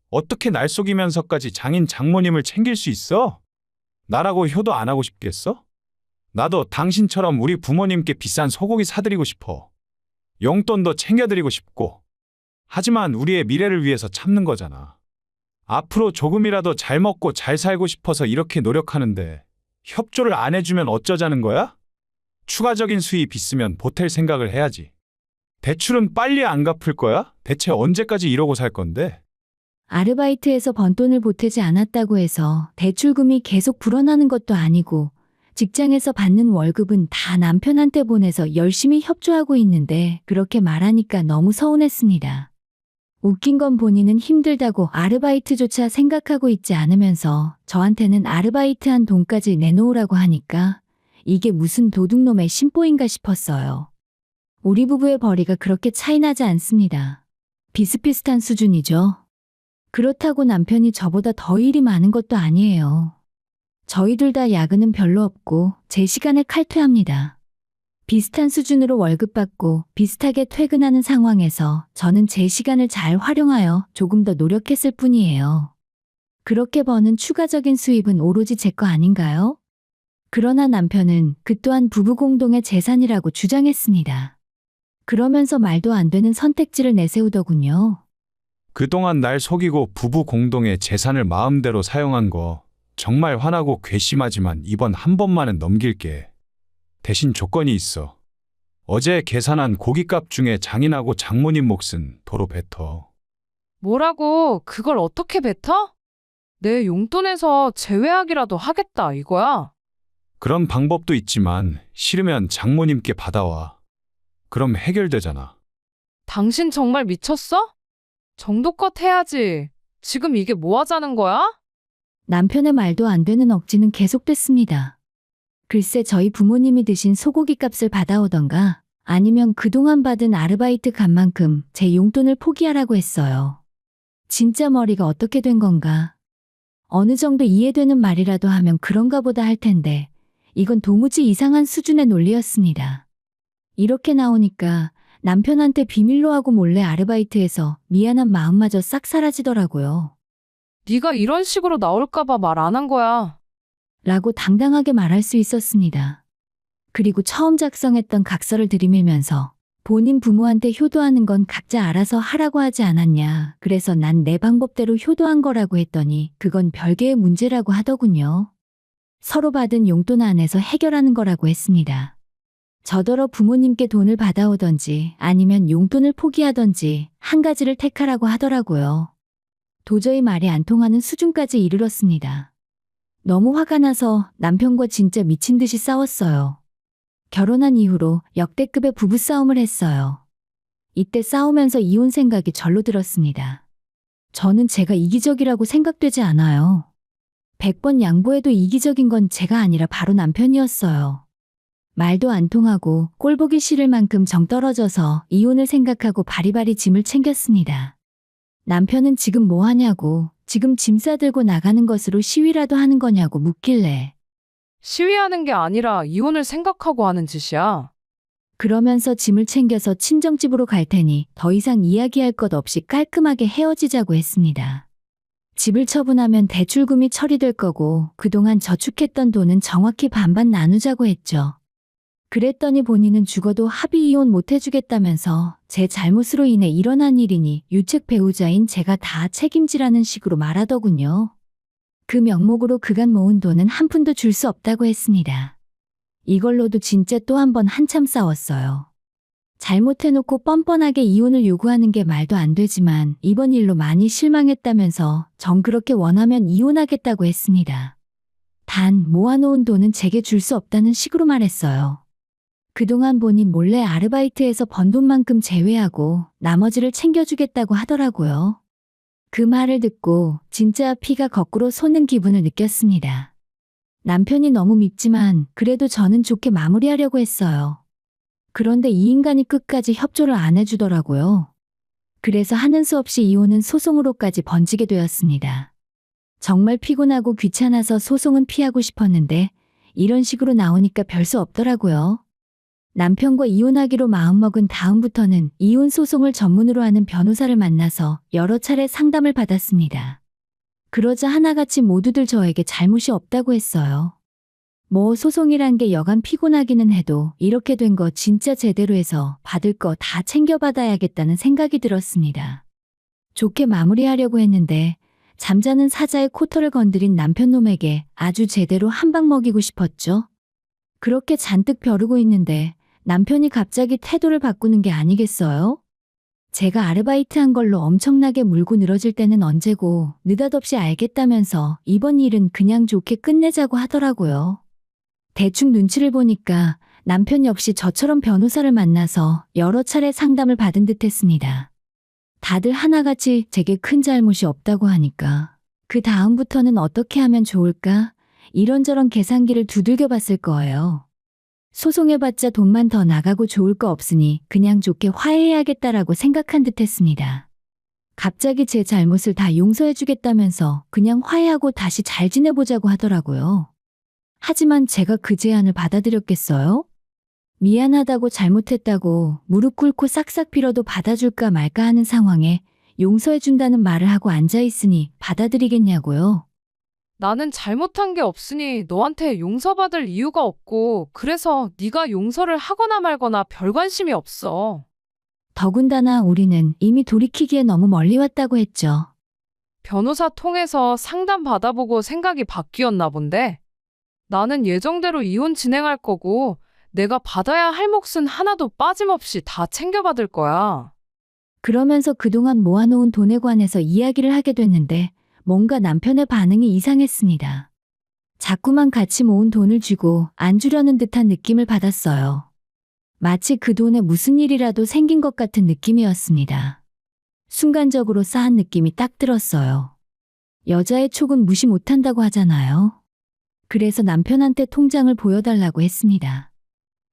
어떻게 날 속이면서까지 장인 장모님을 챙길 수 있어? 나라고 효도 안 하고 싶겠어? 나도 당신처럼 우리 부모님께 비싼 소고기 사드리고 싶어. 용돈도 챙겨드리고 싶고. 하지만 우리의 미래를 위해서 참는 거잖아. 앞으로 조금이라도 잘 먹고 잘 살고 싶어서 이렇게 노력하는데 협조를 안 해주면 어쩌자는 거야? 추가적인 수입 있으면 보탤 생각을 해야지. 대출은 빨리 안 갚을 거야? 대체 언제까지 이러고 살 건데? 아르바이트에서 번 돈을 보태지 않았다고 해서 대출금이 계속 불어나는 것도 아니고 직장에서 받는 월급은 다 남편한테 보내서 열심히 협조하고 있는데 그렇게 말하니까 너무 서운했습니다. 웃긴 건 본인은 힘들다고 아르바이트조차 생각하고 있지 않으면서 저한테는 아르바이트한 돈까지 내놓으라고 하니까 이게 무슨 도둑놈의 심보인가 싶었어요. 우리 부부의 벌이가 그렇게 차이나지 않습니다. 비슷비슷한 수준이죠. 그렇다고 남편이 저보다 더 일이 많은 것도 아니에요. 저희 둘 다 야근은 별로 없고 제 시간에 칼퇴합니다. 비슷한 수준으로 월급 받고 비슷하게 퇴근하는 상황에서 저는 제 시간을 잘 활용하여 조금 더 노력했을 뿐이에요. 그렇게 버는 추가적인 수입은 오로지 제 거 아닌가요? 그러나 남편은 그 또한 부부 공동의 재산이라고 주장했습니다. 그러면서 말도 안 되는 선택지를 내세우더군요. 그동안 날 속이고 부부 공동의 재산을 마음대로 사용한 거 정말 화나고 괘씸하지만 이번 한 번만은 넘길게. 대신 조건이 있어. 어제 계산한 고깃값 중에 장인하고 장모님 몫은 도로 뱉어. 뭐라고? 그걸 어떻게 뱉어? 내 용돈에서 제외하기라도 하겠다 이거야. 그런 방법도 있지만 싫으면 장모님께 받아와. 그럼 해결되잖아. 당신 정말 미쳤어? 정도껏 해야지. 지금 이게 뭐 하자는 거야? 남편의 말도 안 되는 억지는 계속됐습니다. 글쎄 저희 부모님이 드신 소고기 값을 받아오던가 아니면 그동안 받은 아르바이트 값만큼 제 용돈을 포기하라고 했어요. 진짜 머리가 어떻게 된 건가? 어느 정도 이해되는 말이라도 하면 그런가 보다 할 텐데 이건 도무지 이상한 수준의 논리였습니다. 이렇게 나오니까 남편한테 비밀로 하고 몰래 아르바이트해서 미안한 마음마저 싹 사라지더라고요. 네가 이런 식으로 나올까 봐 말 안 한 거야. 라고 당당하게 말할 수 있었습니다. 그리고 처음 작성했던 각서를 들이밀면서 본인 부모한테 효도하는 건 각자 알아서 하라고 하지 않았냐. 그래서 난 내 방법대로 효도한 거라고 했더니 그건 별개의 문제라고 하더군요. 서로 받은 용돈 안에서 해결하는 거라고 했습니다. 저더러 부모님께 돈을 받아오던지 아니면 용돈을 포기하던지 한 가지를 택하라고 하더라고요. 도저히 말이 안 통하는 수준까지 이르렀습니다. 너무 화가 나서 남편과 진짜 미친 듯이 싸웠어요. 결혼한 이후로 역대급의 부부싸움을 했어요. 이때 싸우면서 이혼 생각이 절로 들었습니다. 저는 제가 이기적이라고 생각되지 않아요. 100번 양보해도 이기적인 건 제가 아니라 바로 남편이었어요. 말도 안 통하고 꼴보기 싫을 만큼 정 떨어져서 이혼을 생각하고 바리바리 짐을 챙겼습니다. 남편은 지금 뭐 하냐고, 지금 짐 싸들고 나가는 것으로 시위라도 하는 거냐고 묻길래 시위하는 게 아니라 이혼을 생각하고 하는 짓이야. 그러면서 짐을 챙겨서 친정집으로 갈 테니 더 이상 이야기할 것 없이 깔끔하게 헤어지자고 했습니다. 집을 처분하면 대출금이 처리될 거고 그동안 저축했던 돈은 정확히 반반 나누자고 했죠. 그랬더니 본인은 죽어도 합의 이혼 못 해주겠다면서 제 잘못으로 인해 일어난 일이니 유책 배우자인 제가 다 책임지라는 식으로 말하더군요. 그 명목으로 그간 모은 돈은 한 푼도 줄 수 없다고 했습니다. 이걸로도 진짜 또 한 번 한참 싸웠어요. 잘못해놓고 뻔뻔하게 이혼을 요구하는 게 말도 안 되지만 이번 일로 많이 실망했다면서 정 그렇게 원하면 이혼하겠다고 했습니다. 단 모아놓은 돈은 제게 줄 수 없다는 식으로 말했어요. 그동안 본인 몰래 아르바이트에서 번 돈만큼 제외하고 나머지를 챙겨주겠다고 하더라고요. 그 말을 듣고 진짜 피가 거꾸로 솟는 기분을 느꼈습니다. 남편이 너무 밉지만 그래도 저는 좋게 마무리하려고 했어요. 그런데 이 인간이 끝까지 협조를 안 해주더라고요. 그래서 하는 수 없이 이혼은 소송으로까지 번지게 되었습니다. 정말 피곤하고 귀찮아서 소송은 피하고 싶었는데 이런 식으로 나오니까 별 수 없더라고요. 남편과 이혼하기로 마음먹은 다음부터는 이혼 소송을 전문으로 하는 변호사를 만나서 여러 차례 상담을 받았습니다. 그러자 하나같이 모두들 저에게 잘못이 없다고 했어요. 뭐 소송이란 게 여간 피곤하기는 해도 이렇게 된 거 진짜 제대로 해서 받을 거 다 챙겨받아야겠다는 생각이 들었습니다. 좋게 마무리하려고 했는데 잠자는 사자의 코털을 건드린 남편놈에게 아주 제대로 한 방 먹이고 싶었죠. 그렇게 잔뜩 벼르고 있는데 남편이 갑자기 태도를 바꾸는 게 아니겠어요? 제가 아르바이트한 걸로 엄청나게 물고 늘어질 때는 언제고 느닷없이 알겠다면서 이번 일은 그냥 좋게 끝내자고 하더라고요. 대충 눈치를 보니까 남편 역시 저처럼 변호사를 만나서 여러 차례 상담을 받은 듯 했습니다. 다들 하나같이 제게 큰 잘못이 없다고 하니까 그 다음부터는 어떻게 하면 좋을까? 이런저런 계산기를 두들겨 봤을 거예요. 소송해봤자 돈만 더 나가고 좋을 거 없으니 그냥 좋게 화해해야겠다라고 생각한 듯 했습니다. 갑자기 제 잘못을 다 용서해주겠다면서 그냥 화해하고 다시 잘 지내보자고 하더라고요. 하지만 제가 그 제안을 받아들였겠어요? 미안하다고 잘못했다고 무릎 꿇고 싹싹 빌어도 받아줄까 말까 하는 상황에 용서해준다는 말을 하고 앉아있으니 받아들이겠냐고요. 나는 잘못한 게 없으니 너한테 용서받을 이유가 없고 그래서 네가 용서를 하거나 말거나 별 관심이 없어. 더군다나 우리는 이미 돌이키기에 너무 멀리 왔다고 했죠. 변호사 통해서 상담 받아보고 생각이 바뀌었나 본데. 나는 예정대로 이혼 진행할 거고 내가 받아야 할 몫은 하나도 빠짐없이 다 챙겨받을 거야. 그러면서 그동안 모아놓은 돈에 관해서 이야기를 하게 됐는데 뭔가 남편의 반응이 이상했습니다. 자꾸만 같이 모은 돈을 쥐고 안 주려는 듯한 느낌을 받았어요. 마치 그 돈에 무슨 일이라도 생긴 것 같은 느낌이었습니다. 순간적으로 싸한 느낌이 딱 들었어요. 여자의 촉은 무시 못한다고 하잖아요. 그래서 남편한테 통장을 보여달라고 했습니다.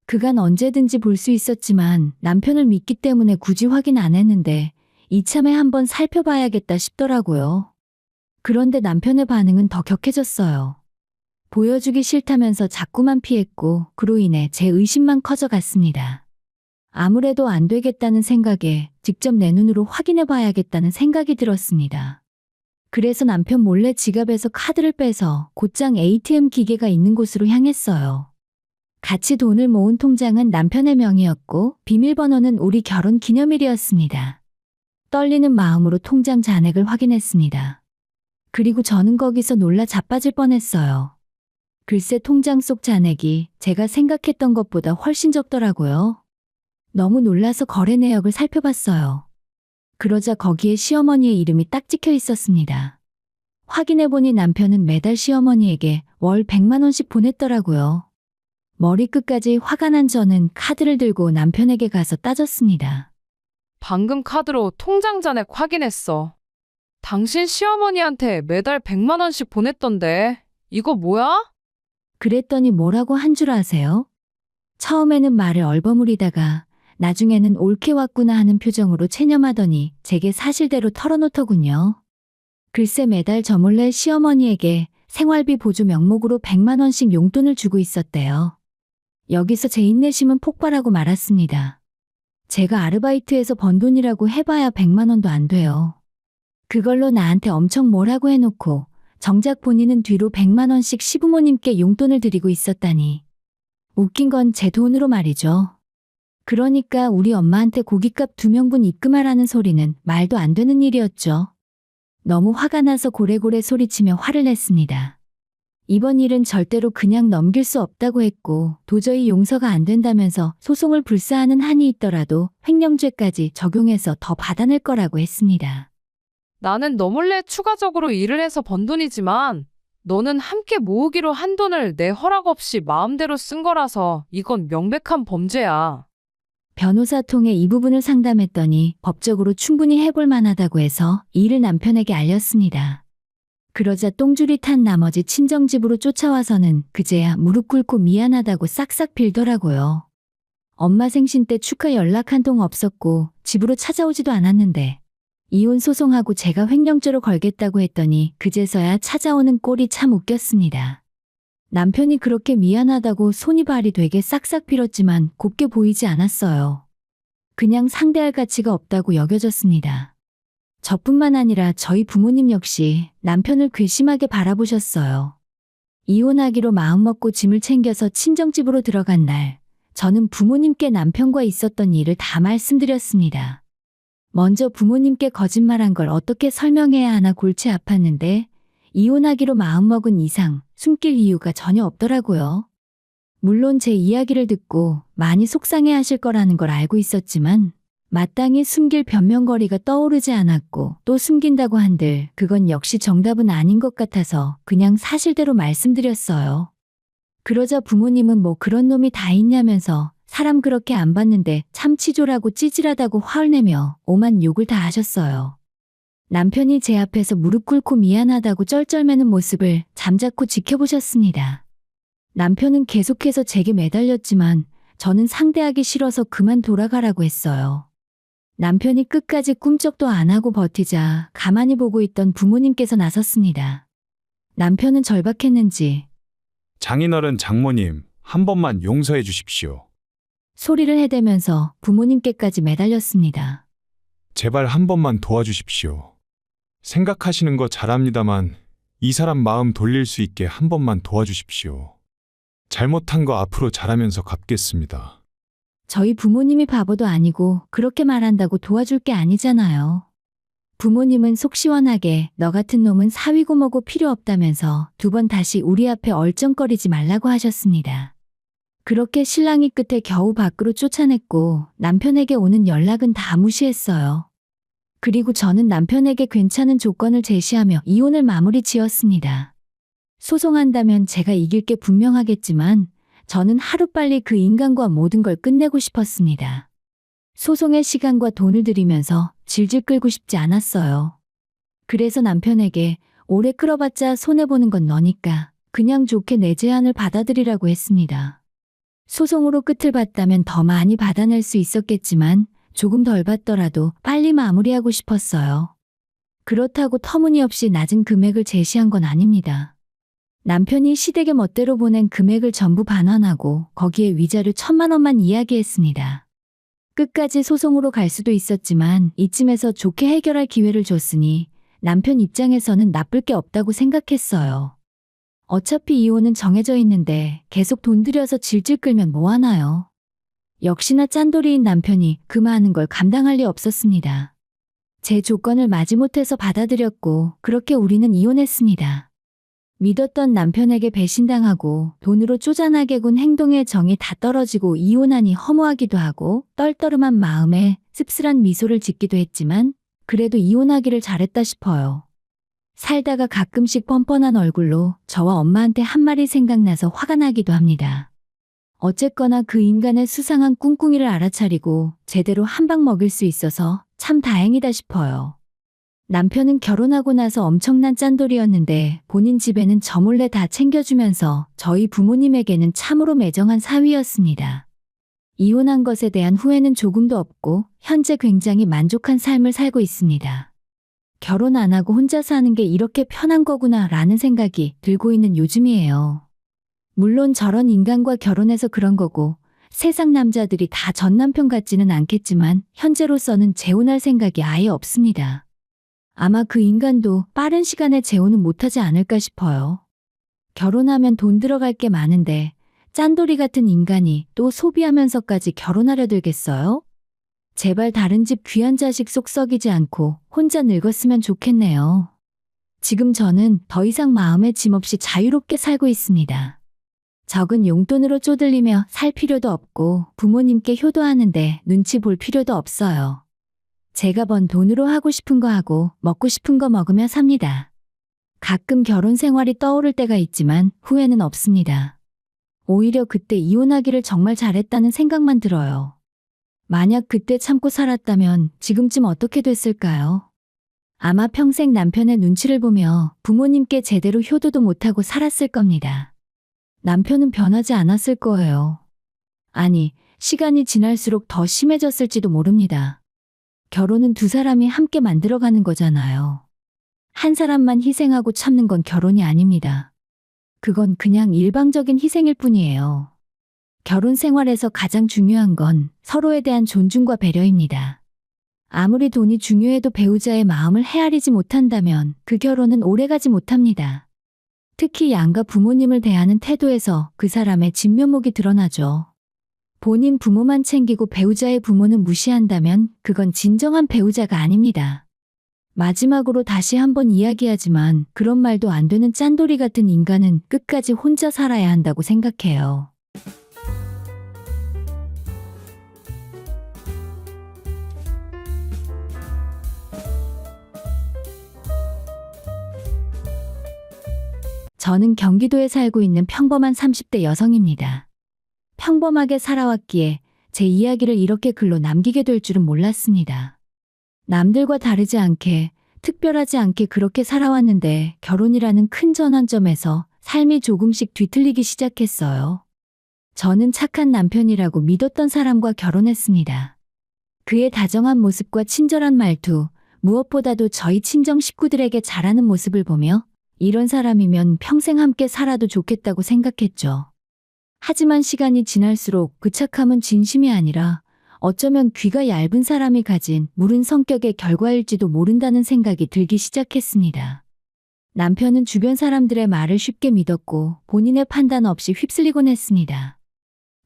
그간 언제든지 볼 수 있었지만 남편을 믿기 때문에 굳이 확인 안 했는데 이참에 한번 살펴봐야겠다 싶더라고요. 그런데 남편의 반응은 더 격해졌어요. 보여주기 싫다면서 자꾸만 피했고 그로 인해 제 의심만 커져갔습니다. 아무래도 안 되겠다는 생각에 직접 내 눈으로 확인해 봐야겠다는 생각이 들었습니다. 그래서 남편 몰래 지갑에서 카드를 빼서 곧장 ATM 기계가 있는 곳으로 향했어요. 같이 돈을 모은 통장은 남편의 명의였고 비밀번호는 우리 결혼 기념일이었습니다. 떨리는 마음으로 통장 잔액을 확인했습니다. 그리고 저는 거기서 놀라 자빠질 뻔했어요. 글쎄 통장 속 잔액이 제가 생각했던 것보다 훨씬 적더라고요. 너무 놀라서 거래 내역을 살펴봤어요. 그러자 거기에 시어머니의 이름이 딱 찍혀 있었습니다. 확인해보니 남편은 매달 시어머니에게 월 100만 원씩 보냈더라고요. 머리끝까지 화가 난 저는 카드를 들고 남편에게 가서 따졌습니다. 방금 카드로 통장 잔액 확인했어. 당신 시어머니한테 매달 100만 원씩 보냈던데 이거 뭐야? 그랬더니 뭐라고 한 줄 아세요? 처음에는 말을 얼버무리다가 나중에는 옳게 왔구나 하는 표정으로 체념하더니 제게 사실대로 털어놓더군요. 글쎄 매달 저 몰래 시어머니에게 생활비 보조 명목으로 100만 원씩 용돈을 주고 있었대요. 여기서 제 인내심은 폭발하고 말았습니다. 제가 아르바이트해서 번 돈이라고 해봐야 100만 원도 안 돼요. 그걸로 나한테 엄청 뭐라고 해놓고 정작 본인은 뒤로 100만 원씩 시부모님께 용돈을 드리고 있었다니. 웃긴 건 제 돈으로 말이죠. 그러니까 우리 엄마한테 고깃값 2명분 입금하라는 소리는 말도 안 되는 일이었죠. 너무 화가 나서 고래고래 소리치며 화를 냈습니다. 이번 일은 절대로 그냥 넘길 수 없다고 했고 도저히 용서가 안 된다면서 소송을 불사하는 한이 있더라도 횡령죄까지 적용해서 더 받아낼 거라고 했습니다. 나는 너 몰래 추가적으로 일을 해서 번 돈이지만 너는 함께 모으기로 한 돈을 내 허락 없이 마음대로 쓴 거라서 이건 명백한 범죄야. 변호사 통해 이 부분을 상담했더니 법적으로 충분히 해볼 만하다고 해서 이 일을 남편에게 알렸습니다. 그러자 똥줄이 탄 나머지 친정집으로 쫓아와서는 그제야 무릎 꿇고 미안하다고 싹싹 빌더라고요. 엄마 생신 때 축하 연락 한 통 없었고 집으로 찾아오지도 않았는데 이혼 소송하고 제가 횡령죄로 걸겠다고 했더니 그제서야 찾아오는 꼴이 참 웃겼습니다. 남편이 그렇게 미안하다고 손이 발이 되게 싹싹 빌었지만 곱게 보이지 않았어요. 그냥 상대할 가치가 없다고 여겨졌습니다. 저뿐만 아니라 저희 부모님 역시 남편을 괘씸하게 바라보셨어요. 이혼하기로 마음먹고 짐을 챙겨서 친정집으로 들어간 날, 저는 부모님께 남편과 있었던 일을 다 말씀드렸습니다. 먼저 부모님께 거짓말한 걸 어떻게 설명해야 하나 골치 아팠는데 이혼하기로 마음먹은 이상 숨길 이유가 전혀 없더라고요. 물론 제 이야기를 듣고 많이 속상해 하실 거라는 걸 알고 있었지만 마땅히 숨길 변명거리가 떠오르지 않았고 또 숨긴다고 한들 그건 역시 정답은 아닌 것 같아서 그냥 사실대로 말씀드렸어요. 그러자 부모님은 뭐 그런 놈이 다 있냐면서 사람 그렇게 안 봤는데 참 치졸하고 찌질하다고 화를 내며 오만 욕을 다 하셨어요. 남편이 제 앞에서 무릎 꿇고 미안하다고 쩔쩔매는 모습을 잠자코 지켜보셨습니다. 남편은 계속해서 제게 매달렸지만 저는 상대하기 싫어서 그만 돌아가라고 했어요. 남편이 끝까지 꿈쩍도 안 하고 버티자 가만히 보고 있던 부모님께서 나섰습니다. 남편은 절박했는지 장인어른 장모님, 한 번만 용서해 주십시오. 소리를 해대면서 부모님께까지 매달렸습니다. 제발 한 번만 도와주십시오. 생각하시는 거 잘합니다만 이 사람 마음 돌릴 수 있게 한 번만 도와주십시오. 잘못한 거 앞으로 잘하면서 갚겠습니다. 저희 부모님이 바보도 아니고 그렇게 말한다고 도와줄 게 아니잖아요. 부모님은 속 시원하게 너 같은 놈은 사위고 뭐고 필요 없다면서 두 번 다시 우리 앞에 얼쩡거리지 말라고 하셨습니다. 그렇게 신랑이 끝에 겨우 밖으로 쫓아냈고 남편에게 오는 연락은 다 무시했어요. 그리고 저는 남편에게 괜찮은 조건을 제시하며 이혼을 마무리 지었습니다. 소송한다면 제가 이길 게 분명하겠지만 저는 하루빨리 그 인간과 모든 걸 끝내고 싶었습니다. 소송에 시간과 돈을 들이면서 질질 끌고 싶지 않았어요. 그래서 남편에게 오래 끌어봤자 손해보는 건 너니까 그냥 좋게 내 제안을 받아들이라고 했습니다. 소송으로 끝을 봤다면 더 많이 받아낼 수 있었겠지만 조금 덜 받더라도 빨리 마무리하고 싶었어요. 그렇다고 터무니없이 낮은 금액을 제시한 건 아닙니다. 남편이 시댁에 멋대로 보낸 금액을 전부 반환하고 거기에 위자료 1,000만 원만 이야기했습니다. 끝까지 소송으로 갈 수도 있었지만 이쯤에서 좋게 해결할 기회를 줬으니 남편 입장에서는 나쁠 게 없다고 생각했어요. 어차피 이혼은 정해져 있는데 계속 돈 들여서 질질 끌면 뭐하나요? 역시나 짠돌이인 남편이 그 많은 걸 감당할 리 없었습니다. 제 조건을 마지못해서 받아들였고 그렇게 우리는 이혼했습니다. 믿었던 남편에게 배신당하고 돈으로 쪼잔하게 군 행동에 정이 다 떨어지고 이혼하니 허무하기도 하고 떨떠름한 마음에 씁쓸한 미소를 짓기도 했지만 그래도 이혼하기를 잘했다 싶어요. 살다가 가끔씩 뻔뻔한 얼굴로 저와 엄마한테 한 말이 생각나서 화가 나기도 합니다. 어쨌거나 그 인간의 수상한 꿍꿍이를 알아차리고 제대로 한 방 먹일 수 있어서 참 다행이다 싶어요. 남편은 결혼하고 나서 엄청난 짠돌이었는데 본인 집에는 저 몰래 다 챙겨주면서 저희 부모님에게는 참으로 매정한 사위였습니다. 이혼한 것에 대한 후회는 조금도 없고 현재 굉장히 만족한 삶을 살고 있습니다. 결혼 안 하고 혼자 사는 게 이렇게 편한 거구나 라는 생각이 들고 있는 요즘이에요. 물론 저런 인간과 결혼해서 그런 거고 세상 남자들이 다 전 남편 같지는 않겠지만 현재로서는 재혼할 생각이 아예 없습니다. 아마 그 인간도 빠른 시간에 재혼은 못하지 않을까 싶어요. 결혼하면 돈 들어갈 게 많은데 짠돌이 같은 인간이 또 소비하면서까지 결혼하려 들겠어요? 제발 다른 집 귀한 자식 속 썩이지 않고 혼자 늙었으면 좋겠네요. 지금 저는 더 이상 마음에 짐 없이 자유롭게 살고 있습니다. 적은 용돈으로 쪼들리며 살 필요도 없고 부모님께 효도하는데 눈치 볼 필요도 없어요. 제가 번 돈으로 하고 싶은 거 하고 먹고 싶은 거 먹으며 삽니다. 가끔 결혼 생활이 떠오를 때가 있지만 후회는 없습니다. 오히려 그때 이혼하기를 정말 잘했다는 생각만 들어요. 만약 그때 참고 살았다면 지금쯤 어떻게 됐을까요? 아마 평생 남편의 눈치를 보며 부모님께 제대로 효도도 못하고 살았을 겁니다. 남편은 변하지 않았을 거예요. 아니, 시간이 지날수록 더 심해졌을지도 모릅니다. 결혼은 두 사람이 함께 만들어가는 거잖아요. 한 사람만 희생하고 참는 건 결혼이 아닙니다. 그건 그냥 일방적인 희생일 뿐이에요. 결혼 생활에서 가장 중요한 건 서로에 대한 존중과 배려입니다. 아무리 돈이 중요해도 배우자의 마음을 헤아리지 못한다면 그 결혼은 오래가지 못합니다. 특히 양가 부모님을 대하는 태도에서 그 사람의 진면목이 드러나죠. 본인 부모만 챙기고 배우자의 부모는 무시한다면 그건 진정한 배우자가 아닙니다. 마지막으로 다시 한번 이야기하지만 그런 말도 안 되는 짠돌이 같은 인간은 끝까지 혼자 살아야 한다고 생각해요. 저는 경기도에 살고 있는 평범한 30대 여성입니다. 평범하게 살아왔기에 제 이야기를 이렇게 글로 남기게 될 줄은 몰랐습니다. 남들과 다르지 않게, 특별하지 않게 그렇게 살아왔는데 결혼이라는 큰 전환점에서 삶이 조금씩 뒤틀리기 시작했어요. 저는 착한 남편이라고 믿었던 사람과 결혼했습니다. 그의 다정한 모습과 친절한 말투, 무엇보다도 저희 친정 식구들에게 잘하는 모습을 보며 이런 사람이면 평생 함께 살아도 좋겠다고 생각했죠. 하지만 시간이 지날수록 그 착함은 진심이 아니라 어쩌면 귀가 얇은 사람이 가진 무른 성격의 결과일지도 모른다는 생각이 들기 시작했습니다. 남편은 주변 사람들의 말을 쉽게 믿었고 본인의 판단 없이 휩쓸리곤 했습니다.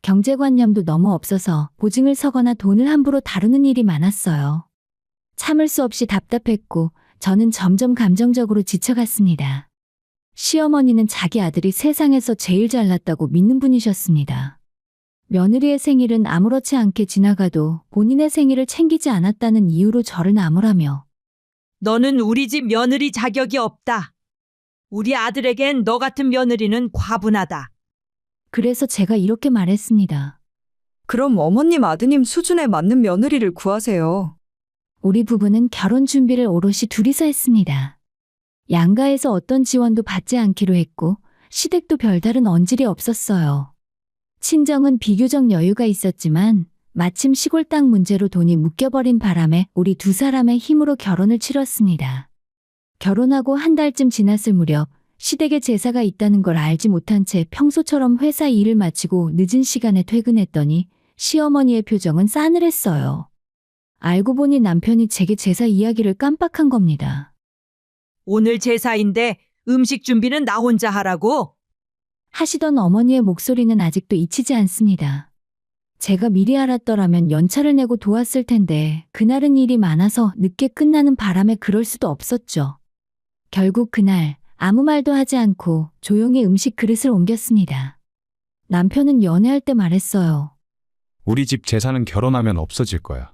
경제관념도 너무 없어서 보증을 서거나 돈을 함부로 다루는 일이 많았어요. 참을 수 없이 답답했고 저는 점점 감정적으로 지쳐갔습니다. 시어머니는 자기 아들이 세상에서 제일 잘났다고 믿는 분이셨습니다. 며느리의 생일은 아무렇지 않게 지나가도 본인의 생일을 챙기지 않았다는 이유로 저를 나무라며 너는 우리 집 며느리 자격이 없다. 우리 아들에겐 너 같은 며느리는 과분하다. 그래서 제가 이렇게 말했습니다. 그럼 어머님 아드님 수준에 맞는 며느리를 구하세요. 우리 부부는 결혼 준비를 오롯이 둘이서 했습니다. 양가에서 어떤 지원도 받지 않기로 했고 시댁도 별다른 언질이 없었어요. 친정은 비교적 여유가 있었지만 마침 시골 땅 문제로 돈이 묶여버린 바람에 우리 두 사람의 힘으로 결혼을 치렀습니다. 결혼하고 한 달쯤 지났을 무렵 시댁에 제사가 있다는 걸 알지 못한 채 평소처럼 회사 일을 마치고 늦은 시간에 퇴근했더니 시어머니의 표정은 싸늘했어요. 알고 보니 남편이 제게 제사 이야기를 깜빡한 겁니다. 오늘 제사인데 음식 준비는 나 혼자 하라고? 하시던 어머니의 목소리는 아직도 잊히지 않습니다. 제가 미리 알았더라면 연차를 내고 도왔을 텐데 그날은 일이 많아서 늦게 끝나는 바람에 그럴 수도 없었죠. 결국 그날 아무 말도 하지 않고 조용히 음식 그릇을 옮겼습니다. 남편은 연애할 때 말했어요. 우리 집 재산은 결혼하면 없어질 거야.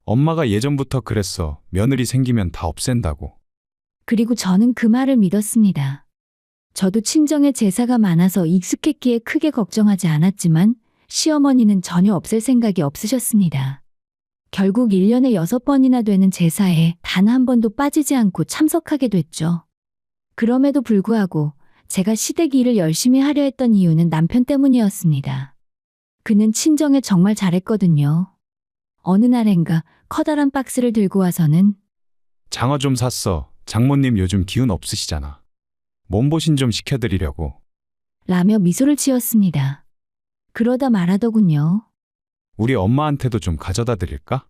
엄마가 예전부터 그랬어. 며느리 생기면 다 없앤다고. 그리고 저는 그 말을 믿었습니다. 저도 친정에 제사가 많아서 익숙했기에 크게 걱정하지 않았지만 시어머니는 전혀 없앨 생각이 없으셨습니다. 결국 1년에 6번이나 되는 제사에 단 한 번도 빠지지 않고 참석하게 됐죠. 그럼에도 불구하고 제가 시댁 일을 열심히 하려 했던 이유는 남편 때문이었습니다. 그는 친정에 정말 잘했거든요. 어느 날엔가 커다란 박스를 들고 와서는 장어 좀 샀어. 장모님 요즘 기운 없으시잖아. 몸보신 좀 시켜드리려고. 라며 미소를 지었습니다. 그러다 말하더군요. 우리 엄마한테도 좀 가져다 드릴까?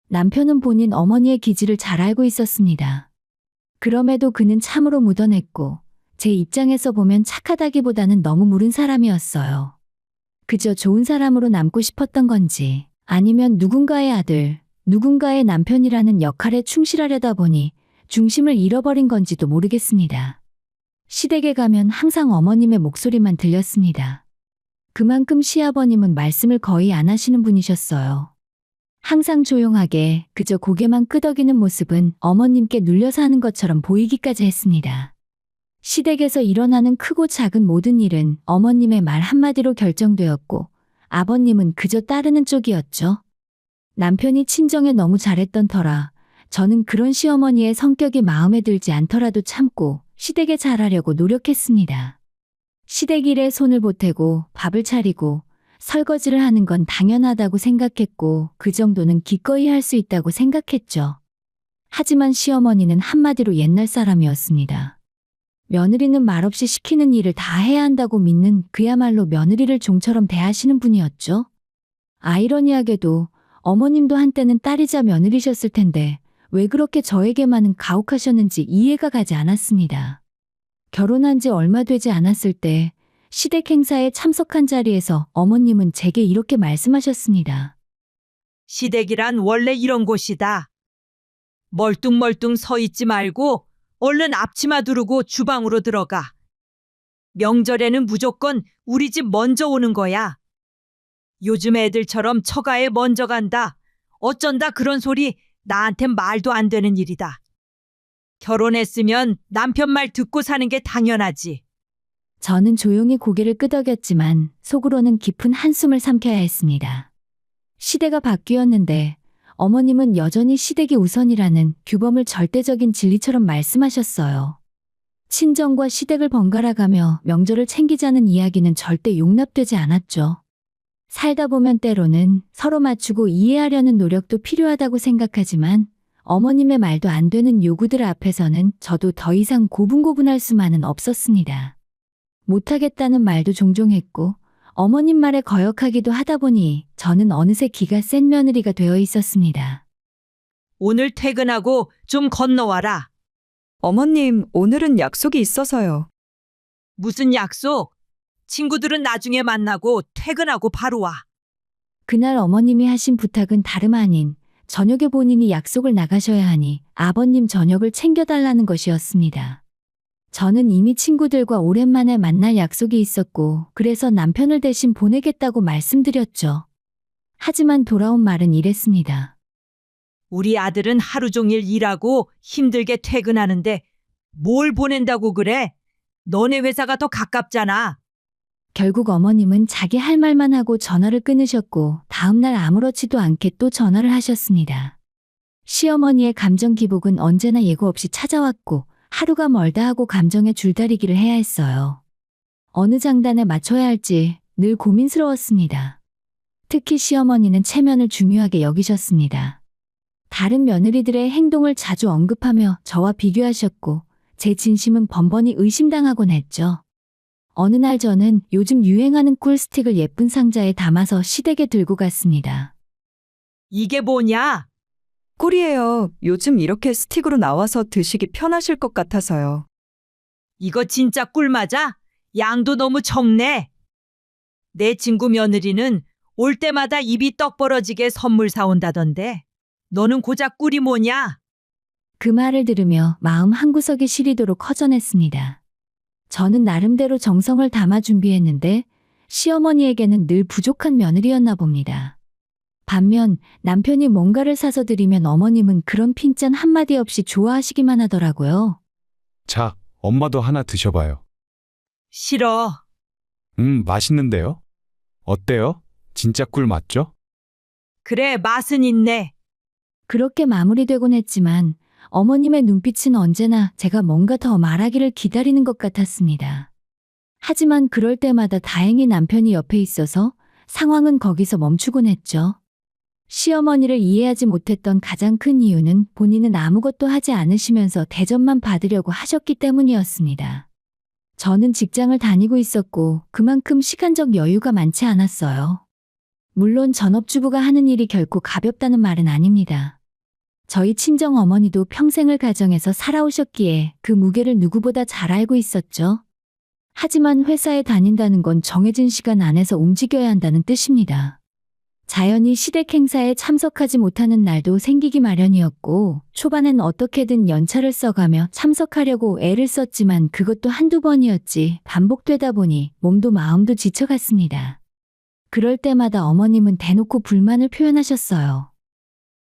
남편은 본인 어머니의 기질을 잘 알고 있었습니다. 그럼에도 그는 참으로 묻어냈고 제 입장에서 보면 착하다기보다는 너무 무른 사람이었어요. 그저 좋은 사람으로 남고 싶었던 건지 아니면 누군가의 아들, 누군가의 남편이라는 역할에 충실하려다 보니 중심을 잃어버린 건지도 모르겠습니다. 시댁에 가면 항상 어머님의 목소리만 들렸습니다. 그만큼 시아버님은 말씀을 거의 안 하시는 분이셨어요. 항상 조용하게 그저 고개만 끄덕이는 모습은 어머님께 눌려서 하는 것처럼 보이기까지 했습니다. 시댁에서 일어나는 크고 작은 모든 일은 어머님의 말 한마디로 결정되었고 아버님은 그저 따르는 쪽이었죠. 남편이 친정에 너무 잘했던 터라 저는 그런 시어머니의 성격이 마음에 들지 않더라도 참고 시댁에 잘하려고 노력했습니다. 시댁 일에 손을 보태고 밥을 차리고 설거지를 하는 건 당연하다고 생각했고 그 정도는 기꺼이 할 수 있다고 생각했죠. 하지만 시어머니는 한마디로 옛날 사람이었습니다. 며느리는 말없이 시키는 일을 다 해야 한다고 믿는 그야말로 며느리를 종처럼 대하시는 분이었죠. 아이러니하게도 어머님도 한때는 딸이자 며느리셨을 텐데 왜 그렇게 저에게만은 가혹하셨는지 이해가 가지 않았습니다. 결혼한 지 얼마 되지 않았을 때 시댁 행사에 참석한 자리에서 어머님은 제게 이렇게 말씀하셨습니다. 시댁이란 원래 이런 곳이다. 멀뚱멀뚱 서 있지 말고 얼른 앞치마 두르고 주방으로 들어가. 명절에는 무조건 우리 집 먼저 오는 거야. 요즘 애들처럼 처가에 먼저 간다. 어쩐다 그런 소리 나한텐 말도 안 되는 일이다. 결혼했으면 남편 말 듣고 사는 게 당연하지. 저는 조용히 고개를 끄덕였지만 속으로는 깊은 한숨을 삼켜야 했습니다. 시대가 바뀌었는데 어머님은 여전히 시댁이 우선이라는 규범을 절대적인 진리처럼 말씀하셨어요. 친정과 시댁을 번갈아가며 명절을 챙기자는 이야기는 절대 용납되지 않았죠. 살다 보면 때로는 서로 맞추고 이해하려는 노력도 필요하다고 생각하지만 어머님의 말도 안 되는 요구들 앞에서는 저도 더 이상 고분고분할 수만은 없었습니다. 못하겠다는 말도 종종 했고 어머님 말에 거역하기도 하다 보니 저는 어느새 기가 센 며느리가 되어 있었습니다. 오늘 퇴근하고 좀 건너와라. 어머님, 오늘은 약속이 있어서요. 무슨 약속? 친구들은 나중에 만나고 퇴근하고 바로 와. 그날 어머님이 하신 부탁은 다름 아닌 저녁에 본인이 약속을 나가셔야 하니 아버님 저녁을 챙겨달라는 것이었습니다. 저는 이미 친구들과 오랜만에 만날 약속이 있었고 그래서 남편을 대신 보내겠다고 말씀드렸죠. 하지만 돌아온 말은 이랬습니다. 우리 아들은 하루 종일 일하고 힘들게 퇴근하는데 뭘 보낸다고 그래? 너네 회사가 더 가깝잖아. 결국 어머님은 자기 할 말만 하고 전화를 끊으셨고 다음날 아무렇지도 않게 또 전화를 하셨습니다. 시어머니의 감정 기복은 언제나 예고 없이 찾아왔고 하루가 멀다 하고 감정의 줄다리기를 해야 했어요. 어느 장단에 맞춰야 할지 늘 고민스러웠습니다. 특히 시어머니는 체면을 중요하게 여기셨습니다. 다른 며느리들의 행동을 자주 언급하며 저와 비교하셨고 제 진심은 번번이 의심당하곤 했죠. 어느 날 저는 요즘 유행하는 꿀스틱을 예쁜 상자에 담아서 시댁에 들고 갔습니다. 이게 뭐냐? 꿀이에요. 요즘 이렇게 스틱으로 나와서 드시기 편하실 것 같아서요. 이거 진짜 꿀 맞아? 양도 너무 적네. 내 친구 며느리는 올 때마다 입이 떡 벌어지게 선물 사온다던데. 너는 고작 꿀이 뭐냐? 그 말을 들으며 마음 한구석이 시리도록 허전했습니다. 저는 나름대로 정성을 담아 준비했는데 시어머니에게는 늘 부족한 며느리였나 봅니다. 반면 남편이 뭔가를 사서 드리면 어머님은 그런 핀잔 한마디 없이 좋아하시기만 하더라고요. 자, 엄마도 하나 드셔봐요. 싫어. 맛있는데요? 어때요? 진짜 꿀 맞죠? 그래, 맛은 있네. 그렇게 마무리되곤 했지만 어머님의 눈빛은 언제나 제가 뭔가 더 말하기를 기다리는 것 같았습니다. 하지만 그럴 때마다 다행히 남편이 옆에 있어서 상황은 거기서 멈추곤 했죠. 시어머니를 이해하지 못했던 가장 큰 이유는 본인은 아무것도 하지 않으시면서 대접만 받으려고 하셨기 때문이었습니다. 저는 직장을 다니고 있었고 그만큼 시간적 여유가 많지 않았어요. 물론 전업주부가 하는 일이 결코 가볍다는 말은 아닙니다. 저희 친정 어머니도 평생을 가정에서 살아오셨기에 그 무게를 누구보다 잘 알고 있었죠. 하지만 회사에 다닌다는 건 정해진 시간 안에서 움직여야 한다는 뜻입니다. 자연히 시댁 행사에 참석하지 못하는 날도 생기기 마련이었고 초반엔 어떻게든 연차를 써가며 참석하려고 애를 썼지만 그것도 한두 번이었지 반복되다 보니 몸도 마음도 지쳐갔습니다. 그럴 때마다 어머님은 대놓고 불만을 표현하셨어요.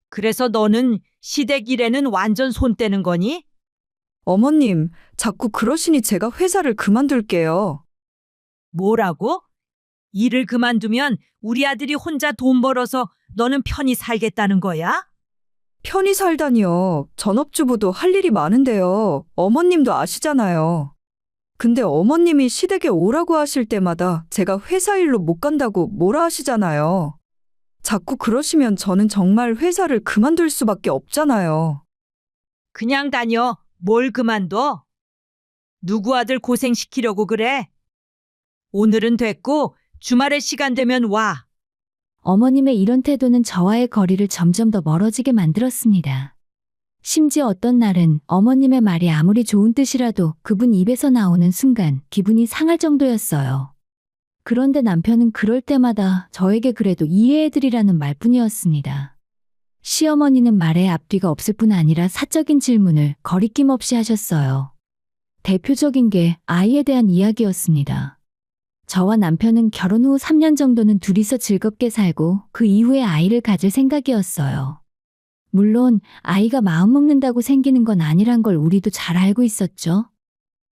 그래서 너는 시댁 일에는 완전 손 떼는 거니? 어머님, 자꾸 그러시니 제가 회사를 그만둘게요. 뭐라고? 일을 그만두면 우리 아들이 혼자 돈 벌어서 너는 편히 살겠다는 거야? 편히 살다니요. 전업주부도 할 일이 많은데요. 어머님도 아시잖아요. 근데 어머님이 시댁에 오라고 하실 때마다 제가 회사 일로 못 간다고 뭐라 하시잖아요. 자꾸 그러시면 저는 정말 회사를 그만둘 수밖에 없잖아요. 그냥 다녀. 뭘 그만둬? 누구 아들 고생시키려고 그래? 오늘은 됐고 주말에 시간 되면 와. 어머님의 이런 태도는 저와의 거리를 점점 더 멀어지게 만들었습니다. 심지어 어떤 날은 어머님의 말이 아무리 좋은 뜻이라도 그분 입에서 나오는 순간 기분이 상할 정도였어요. 그런데 남편은 그럴 때마다 저에게 그래도 이해해드리라는 말뿐이었습니다. 시어머니는 말에 앞뒤가 없을 뿐 아니라 사적인 질문을 거리낌 없이 하셨어요. 대표적인 게 아이에 대한 이야기였습니다. 저와 남편은 결혼 후 3년 정도는 둘이서 즐겁게 살고 그 이후에 아이를 가질 생각이었어요. 물론 아이가 마음 먹는다고 생기는 건 아니란 걸 우리도 잘 알고 있었죠.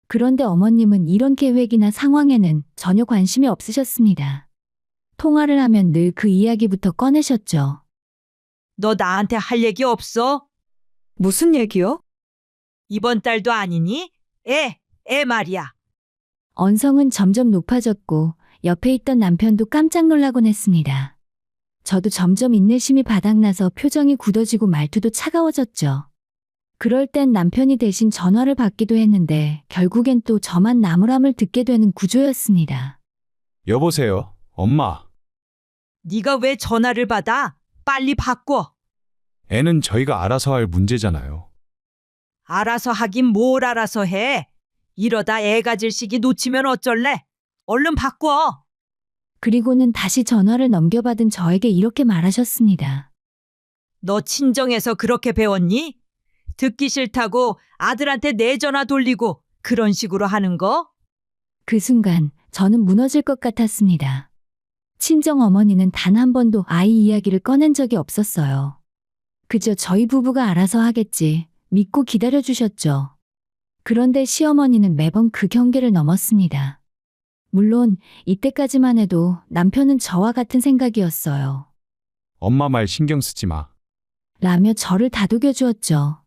그런데 어머님은 이런 계획이나 상황에는 전혀 관심이 없으셨습니다. 통화를 하면 늘 그 이야기부터 꺼내셨죠. 너 나한테 할 얘기 없어? 무슨 얘기요? 이번 달도 아니니? 애 말이야. 언성은 점점 높아졌고 옆에 있던 남편도 깜짝 놀라곤 했습니다. 저도 점점 인내심이 바닥나서 표정이 굳어지고 말투도 차가워졌죠. 그럴 땐 남편이 대신 전화를 받기도 했는데 결국엔 또 저만 나무람을 듣게 되는 구조였습니다. 여보세요, 엄마. 네가 왜 전화를 받아? 빨리 바꿔. 애는 저희가 알아서 할 문제잖아요. 알아서 하긴 뭘 알아서 해. 이러다 애 가질 시기 놓치면 어쩔래? 얼른 바꿔. 그리고는 다시 전화를 넘겨받은 저에게 이렇게 말하셨습니다. 너 친정에서 그렇게 배웠니? 듣기 싫다고 아들한테 내 전화 돌리고 그런 식으로 하는 거? 그 순간 저는 무너질 것 같았습니다. 친정 어머니는 단 한 번도 아이 이야기를 꺼낸 적이 없었어요. 그저 저희 부부가 알아서 하겠지 믿고 기다려주셨죠. 그런데 시어머니는 매번 그 경계를 넘었습니다. 물론 이때까지만 해도 남편은 저와 같은 생각이었어요. 엄마 말 신경 쓰지 마. 라며 저를 다독여 주었죠.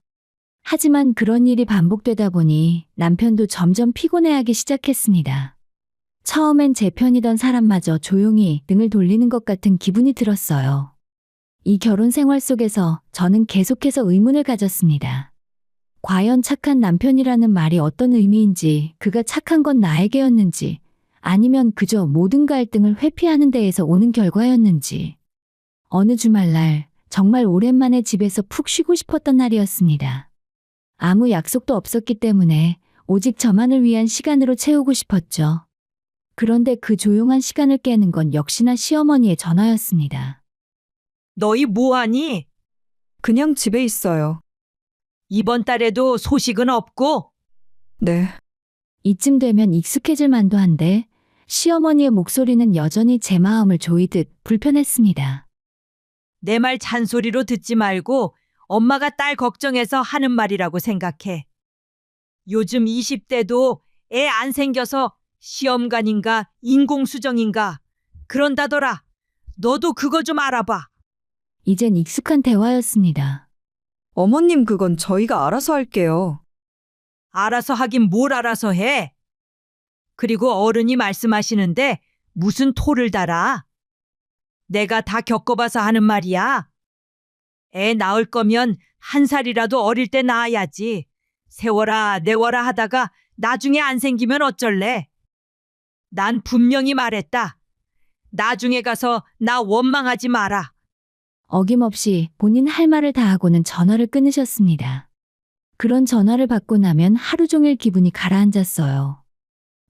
하지만 그런 일이 반복되다 보니 남편도 점점 피곤해하기 시작했습니다. 처음엔 제 편이던 사람마저 조용히 등을 돌리는 것 같은 기분이 들었어요. 이 결혼 생활 속에서 저는 계속해서 의문을 가졌습니다. 과연 착한 남편이라는 말이 어떤 의미인지, 그가 착한 건 나에게였는지, 아니면 그저 모든 갈등을 회피하는 데에서 오는 결과였는지. 어느 주말날 정말 오랜만에 집에서 푹 쉬고 싶었던 날이었습니다. 아무 약속도 없었기 때문에 오직 저만을 위한 시간으로 채우고 싶었죠. 그런데 그 조용한 시간을 깨는 건 역시나 시어머니의 전화였습니다. 너희 뭐하니? 그냥 집에 있어요. 이번 달에도 소식은 없고? 네. 이쯤 되면 익숙해질 만도 한데 시어머니의 목소리는 여전히 제 마음을 조이듯 불편했습니다. 내 말 잔소리로 듣지 말고 엄마가 딸 걱정해서 하는 말이라고 생각해. 요즘 20대도 애 안 생겨서 시험관인가 인공수정인가 그런다더라. 너도 그거 좀 알아봐. 이젠 익숙한 대화였습니다. 어머님 그건 저희가 알아서 할게요. 알아서 하긴 뭘 알아서 해. 그리고 어른이 말씀하시는데 무슨 토를 달아. 내가 다 겪어봐서 하는 말이야. 애 낳을 거면 1살이라도 어릴 때 낳아야지. 세워라 내워라 하다가 나중에 안 생기면 어쩔래. 난 분명히 말했다. 나중에 가서 나 원망하지 마라. 어김없이 본인 할 말을 다 하고는 전화를 끊으셨습니다. 그런 전화를 받고 나면 하루 종일 기분이 가라앉았어요.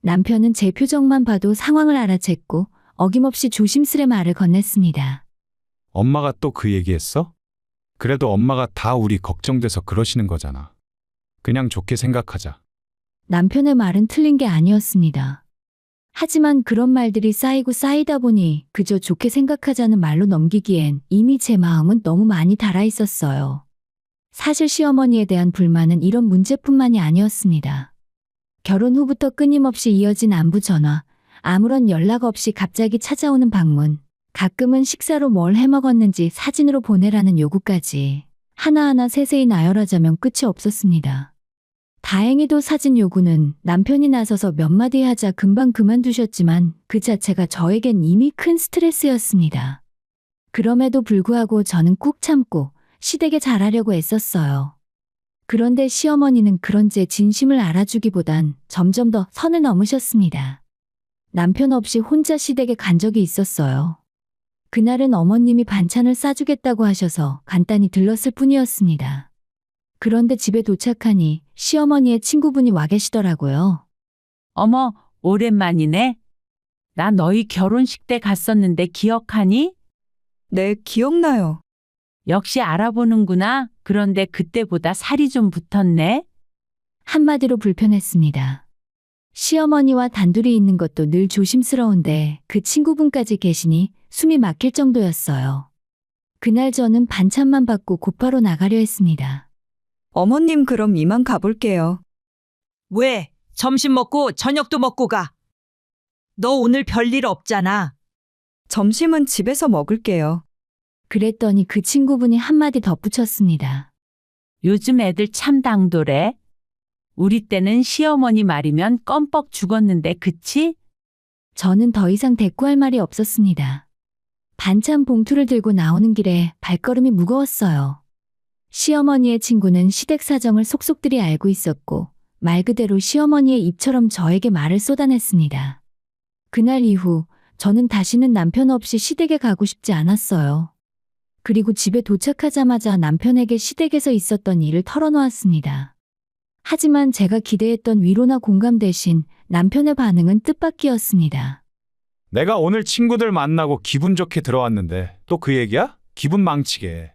남편은 제 표정만 봐도 상황을 알아챘고 어김없이 조심스레 말을 건넸습니다. 엄마가 또 그 얘기했어? 그래도 엄마가 다 우리 걱정돼서 그러시는 거잖아. 그냥 좋게 생각하자. 남편의 말은 틀린 게 아니었습니다. 하지만 그런 말들이 쌓이고 쌓이다 보니 그저 좋게 생각하자는 말로 넘기기엔 이미 제 마음은 너무 많이 달아 있었어요. 사실 시어머니에 대한 불만은 이런 문제뿐만이 아니었습니다. 결혼 후부터 끊임없이 이어진 안부 전화, 아무런 연락 없이 갑자기 찾아오는 방문, 가끔은 식사로 뭘 해먹었는지 사진으로 보내라는 요구까지 하나하나 세세히 나열하자면 끝이 없었습니다. 다행히도 사진 요구는 남편이 나서서 몇 마디 하자 금방 그만두셨지만 그 자체가 저에겐 이미 큰 스트레스였습니다. 그럼에도 불구하고 저는 꾹 참고 시댁에 잘하려고 애썼어요. 그런데 시어머니는 그런 제 진심을 알아주기보단 점점 더 선을 넘으셨습니다. 남편 없이 혼자 시댁에 간 적이 있었어요. 그날은 어머님이 반찬을 싸주겠다고 하셔서 간단히 들렀을 뿐이었습니다. 그런데 집에 도착하니 시어머니의 친구분이 와 계시더라고요. 어머, 오랜만이네. 나 너희 결혼식 때 갔었는데 기억하니? 네, 기억나요. 역시 알아보는구나. 그런데 그때보다 살이 좀 붙었네. 한마디로 불편했습니다. 시어머니와 단둘이 있는 것도 늘 조심스러운데 그 친구분까지 계시니 숨이 막힐 정도였어요. 그날 저는 반찬만 받고 곧바로 나가려 했습니다. 어머님 그럼 이만 가볼게요. 왜? 점심 먹고 저녁도 먹고 가. 너 오늘 별일 없잖아. 점심은 집에서 먹을게요. 그랬더니 그 친구분이 한마디 덧붙였습니다. 요즘 애들 참 당돌해. 우리 때는 시어머니 말이면 껌뻑 죽었는데 그치? 저는 더 이상 대꾸할 말이 없었습니다. 반찬 봉투를 들고 나오는 길에 발걸음이 무거웠어요. 시어머니의 친구는 시댁 사정을 속속들이 알고 있었고 말 그대로 시어머니의 입처럼 저에게 말을 쏟아냈습니다. 그날 이후 저는 다시는 남편 없이 시댁에 가고 싶지 않았어요. 그리고 집에 도착하자마자 남편에게 시댁에서 있었던 일을 털어놓았습니다. 하지만 제가 기대했던 위로나 공감 대신 남편의 반응은 뜻밖이었습니다. 내가 오늘 친구들 만나고 기분 좋게 들어왔는데 또 그 얘기야? 기분 망치게.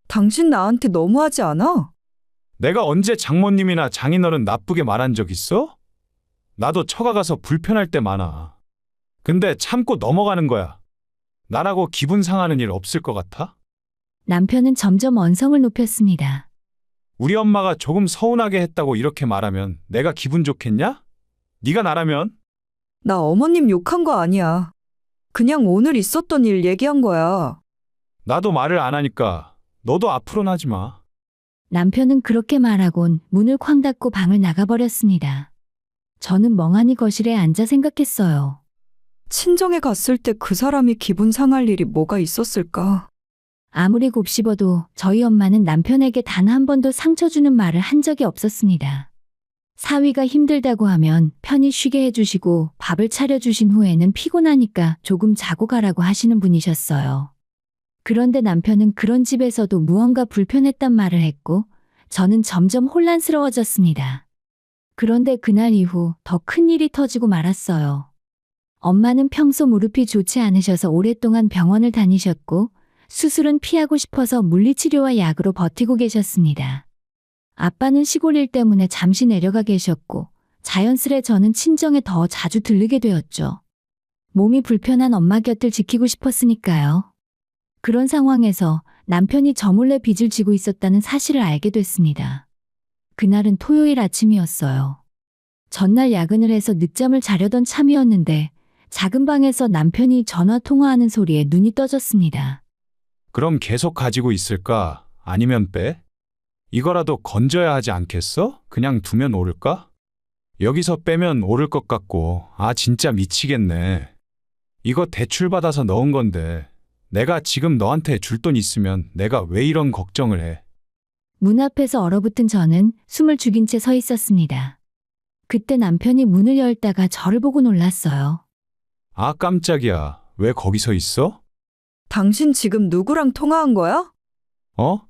당신 나한테 너무하지 않아? 내가 언제 장모님이나 장인어른 나쁘게 말한 적 있어? 나도 처가 가서 불편할 때 많아. 근데 참고 넘어가는 거야. 나라고 기분 상하는 일 없을 것 같아? 남편은 점점 언성을 높였습니다. 우리 엄마가 조금 서운하게 했다고 이렇게 말하면 내가 기분 좋겠냐? 네가 나라면? 나 어머님 욕한 거 아니야. 그냥 오늘 있었던 일 얘기한 거야. 나도 말을 안 하니까 너도 앞으로는 하지 마. 남편은 그렇게 말하곤 문을 쾅 닫고 방을 나가버렸습니다. 저는 멍하니 거실에 앉아 생각했어요. 친정에 갔을 때 그 사람이 기분 상할 일이 뭐가 있었을까? 아무리 곱씹어도 저희 엄마는 남편에게 단 한 번도 상처 주는 말을 한 적이 없었습니다. 사위가 힘들다고 하면 편히 쉬게 해주시고 밥을 차려주신 후에는 피곤하니까 조금 자고 가라고 하시는 분이셨어요. 그런데 남편은 그런 집에서도 무언가 불편했단 말을 했고 저는 점점 혼란스러워졌습니다. 그런데 그날 이후 더 큰 일이 터지고 말았어요. 엄마는 평소 무릎이 좋지 않으셔서 오랫동안 병원을 다니셨고 수술은 피하고 싶어서 물리치료와 약으로 버티고 계셨습니다. 아빠는 시골 일 때문에 잠시 내려가 계셨고 자연스레 저는 친정에 더 자주 들르게 되었죠. 몸이 불편한 엄마 곁을 지키고 싶었으니까요. 그런 상황에서 남편이 저 몰래 빚을 지고 있었다는 사실을 알게 됐습니다. 그날은 토요일 아침이었어요. 전날 야근을 해서 늦잠을 자려던 참이었는데 작은 방에서 남편이 전화 통화하는 소리에 눈이 떠졌습니다. 그럼 계속 가지고 있을까? 아니면 빼? 이거라도 건져야 하지 않겠어? 그냥 두면 오를까? 여기서 빼면 오를 것 같고, 아, 진짜 미치겠네. 이거 대출 받아서 넣은 건데, 내가 지금 너한테 줄 돈 있으면 내가 왜 이런 걱정을 해? 문 앞에서 얼어붙은 저는 숨을 죽인 채 서 있었습니다. 그때 남편이 문을 열다가 저를 보고 놀랐어요. 아, 깜짝이야. 왜 거기서 있어? 당신 지금 누구랑 통화한 거야? 어?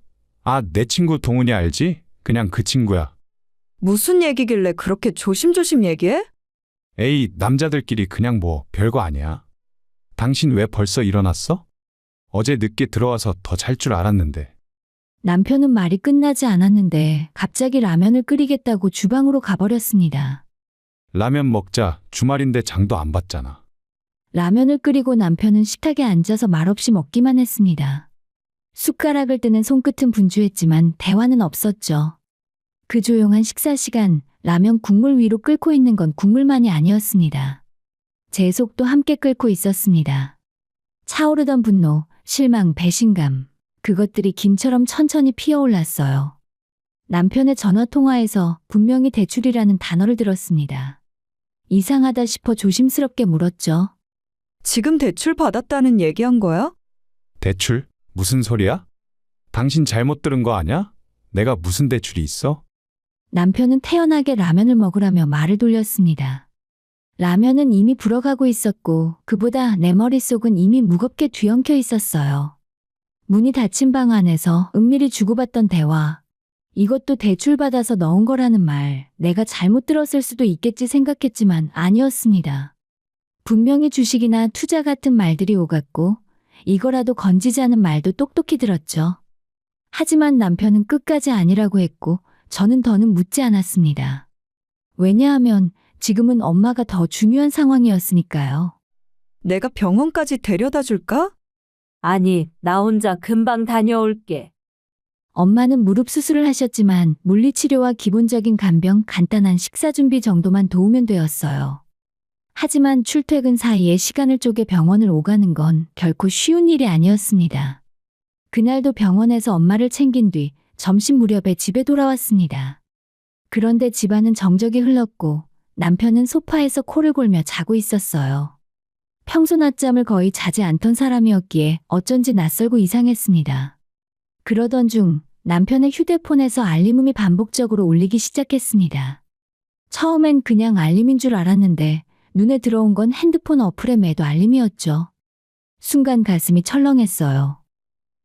아, 내 친구 동훈이 알지? 그냥 그 친구야. 무슨 얘기길래 그렇게 조심조심 얘기해? 에이, 남자들끼리 그냥 뭐 별거 아니야. 당신 왜 벌써 일어났어? 어제 늦게 들어와서 더 잘 줄 알았는데. 남편은 말이 끝나지 않았는데 갑자기 라면을 끓이겠다고 주방으로 가버렸습니다. 라면 먹자. 주말인데 장도 안 봤잖아. 라면을 끓이고 남편은 식탁에 앉아서 말없이 먹기만 했습니다. 숟가락을 뜨는 손끝은 분주했지만 대화는 없었죠. 그 조용한 식사 시간, 라면 국물 위로 끓고 있는 건 국물만이 아니었습니다. 제 속도 함께 끓고 있었습니다. 차오르던 분노, 실망, 배신감, 그것들이 김처럼 천천히 피어올랐어요. 남편의 전화통화에서 분명히 대출이라는 단어를 들었습니다. 이상하다 싶어 조심스럽게 물었죠. 지금 대출 받았다는 얘기한 거야? 대출? 무슨 소리야? 당신 잘못 들은 거 아냐? 내가 무슨 대출이 있어? 남편은 태연하게 라면을 먹으라며 말을 돌렸습니다. 라면은 이미 불어가고 있었고 그보다 내 머릿속은 이미 무겁게 뒤엉켜 있었어요. 문이 닫힌 방 안에서 은밀히 주고받던 대화. 이것도 대출받아서 넣은 거라는 말, 내가 잘못 들었을 수도 있겠지 생각했지만 아니었습니다. 분명히 주식이나 투자 같은 말들이 오갔고, 이거라도 건지자는 말도 똑똑히 들었죠. 하지만 남편은 끝까지 아니라고 했고, 저는 더는 묻지 않았습니다. 왜냐하면 지금은 엄마가 더 중요한 상황이었으니까요. 내가 병원까지 데려다 줄까? 아니, 나 혼자 금방 다녀올게. 엄마는 무릎 수술을 하셨지만 물리치료와 기본적인 간병, 간단한 식사 준비 정도만 도우면 되었어요. 하지만 출퇴근 사이에 시간을 쪼개 병원을 오가는 건 결코 쉬운 일이 아니었습니다. 그날도 병원에서 엄마를 챙긴 뒤 점심 무렵에 집에 돌아왔습니다. 그런데 집안은 정적이 흘렀고 남편은 소파에서 코를 골며 자고 있었어요. 평소 낮잠을 거의 자지 않던 사람이었기에 어쩐지 낯설고 이상했습니다. 그러던 중 남편의 휴대폰에서 알림음이 반복적으로 울리기 시작했습니다. 처음엔 그냥 알림인 줄 알았는데 눈에 들어온 건 핸드폰 어플의 매도 알림이었죠. 순간 가슴이 철렁했어요.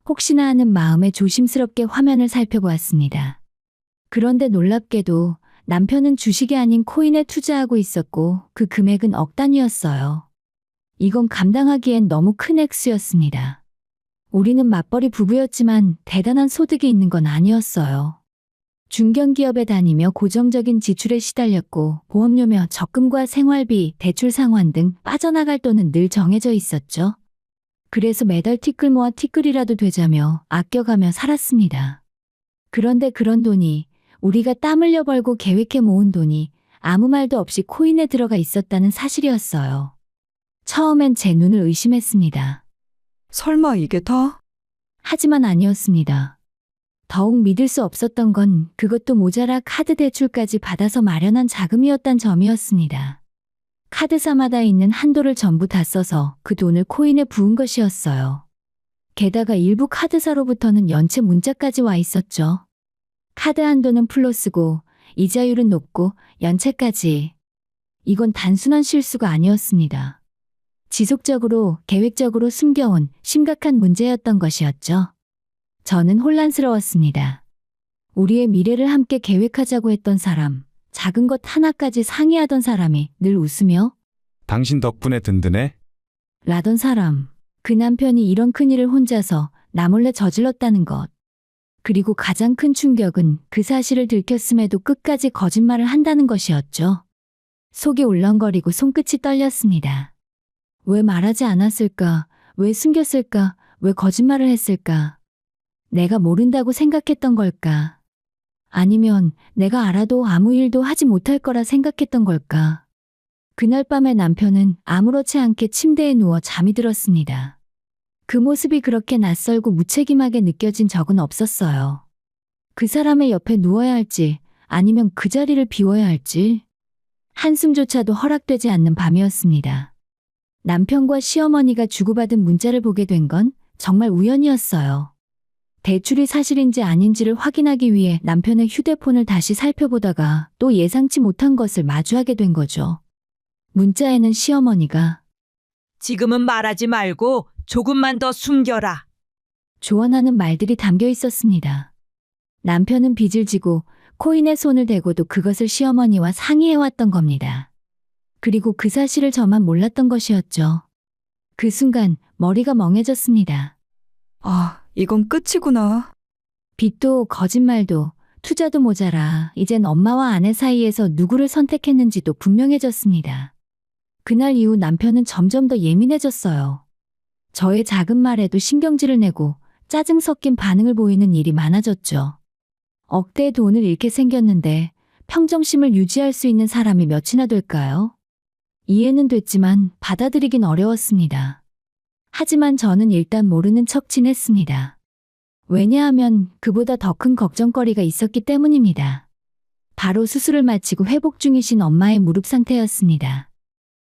혹시나 하는 마음에 조심스럽게 화면을 살펴보았습니다. 그런데 놀랍게도 남편은 주식이 아닌 코인에 투자하고 있었고 그 금액은 억 단위였어요. 이건 감당하기엔 너무 큰 액수였습니다. 우리는 맞벌이 부부였지만 대단한 소득이 있는 건 아니었어요. 중견기업에 다니며 고정적인 지출에 시달렸고 보험료며 적금과 생활비, 대출 상환 등 빠져나갈 돈은 늘 정해져 있었죠. 그래서 매달 티끌 모아 티끌이라도 되자며 아껴가며 살았습니다. 그런데 그런 돈이 우리가 땀 흘려 벌고 계획해 모은 돈이 아무 말도 없이 코인에 들어가 있었다는 사실이었어요. 처음엔 제 눈을 의심했습니다. 설마 이게 다? 하지만 아니었습니다. 더욱 믿을 수 없었던 건 그것도 모자라 카드 대출까지 받아서 마련한 자금이었단 점이었습니다. 카드사마다 있는 한도를 전부 다 써서 그 돈을 코인에 부은 것이었어요. 게다가 일부 카드사로부터는 연체 문자까지 와 있었죠. 카드 한도는 플러스고 이자율은 높고 연체까지. 이건 단순한 실수가 아니었습니다. 지속적으로 계획적으로 숨겨온 심각한 문제였던 것이었죠. 저는 혼란스러웠습니다. 우리의 미래를 함께 계획하자고 했던 사람, 작은 것 하나까지 상의하던 사람이 늘 웃으며 당신 덕분에 든든해? 라던 사람, 그 남편이 이런 큰일을 혼자서 나 몰래 저질렀다는 것. 그리고 가장 큰 충격은 그 사실을 들켰음에도 끝까지 거짓말을 한다는 것이었죠. 속이 울렁거리고 손끝이 떨렸습니다. 왜 말하지 않았을까? 왜 숨겼을까? 왜 거짓말을 했을까? 내가 모른다고 생각했던 걸까? 아니면 내가 알아도 아무 일도 하지 못할 거라 생각했던 걸까? 그날 밤에 남편은 아무렇지 않게 침대에 누워 잠이 들었습니다. 그 모습이 그렇게 낯설고 무책임하게 느껴진 적은 없었어요. 그 사람의 옆에 누워야 할지 아니면 그 자리를 비워야 할지 한숨조차도 허락되지 않는 밤이었습니다. 남편과 시어머니가 주고받은 문자를 보게 된 건 정말 우연이었어요. 대출이 사실인지 아닌지를 확인하기 위해 남편의 휴대폰을 다시 살펴보다가 또 예상치 못한 것을 마주하게 된 거죠. 문자에는 시어머니가 지금은 말하지 말고 조금만 더 숨겨라. 조언하는 말들이 담겨 있었습니다. 남편은 빚을 지고 코인에 손을 대고도 그것을 시어머니와 상의해왔던 겁니다. 그리고 그 사실을 저만 몰랐던 것이었죠. 그 순간 머리가 멍해졌습니다. 아, 이건 끝이구나. 빚도 거짓말도 투자도 모자라 이젠 엄마와 아내 사이에서 누구를 선택했는지도 분명해졌습니다. 그날 이후 남편은 점점 더 예민해졌어요. 저의 작은 말에도 신경질을 내고 짜증 섞인 반응을 보이는 일이 많아졌죠. 억대의 돈을 잃게 생겼는데 평정심을 유지할 수 있는 사람이 몇이나 될까요? 이해는 됐지만 받아들이긴 어려웠습니다. 하지만 저는 일단 모르는 척 지냈습니다. 왜냐하면 그보다 더 큰 걱정거리가 있었기 때문입니다. 바로 수술을 마치고 회복 중이신 엄마의 무릎 상태였습니다.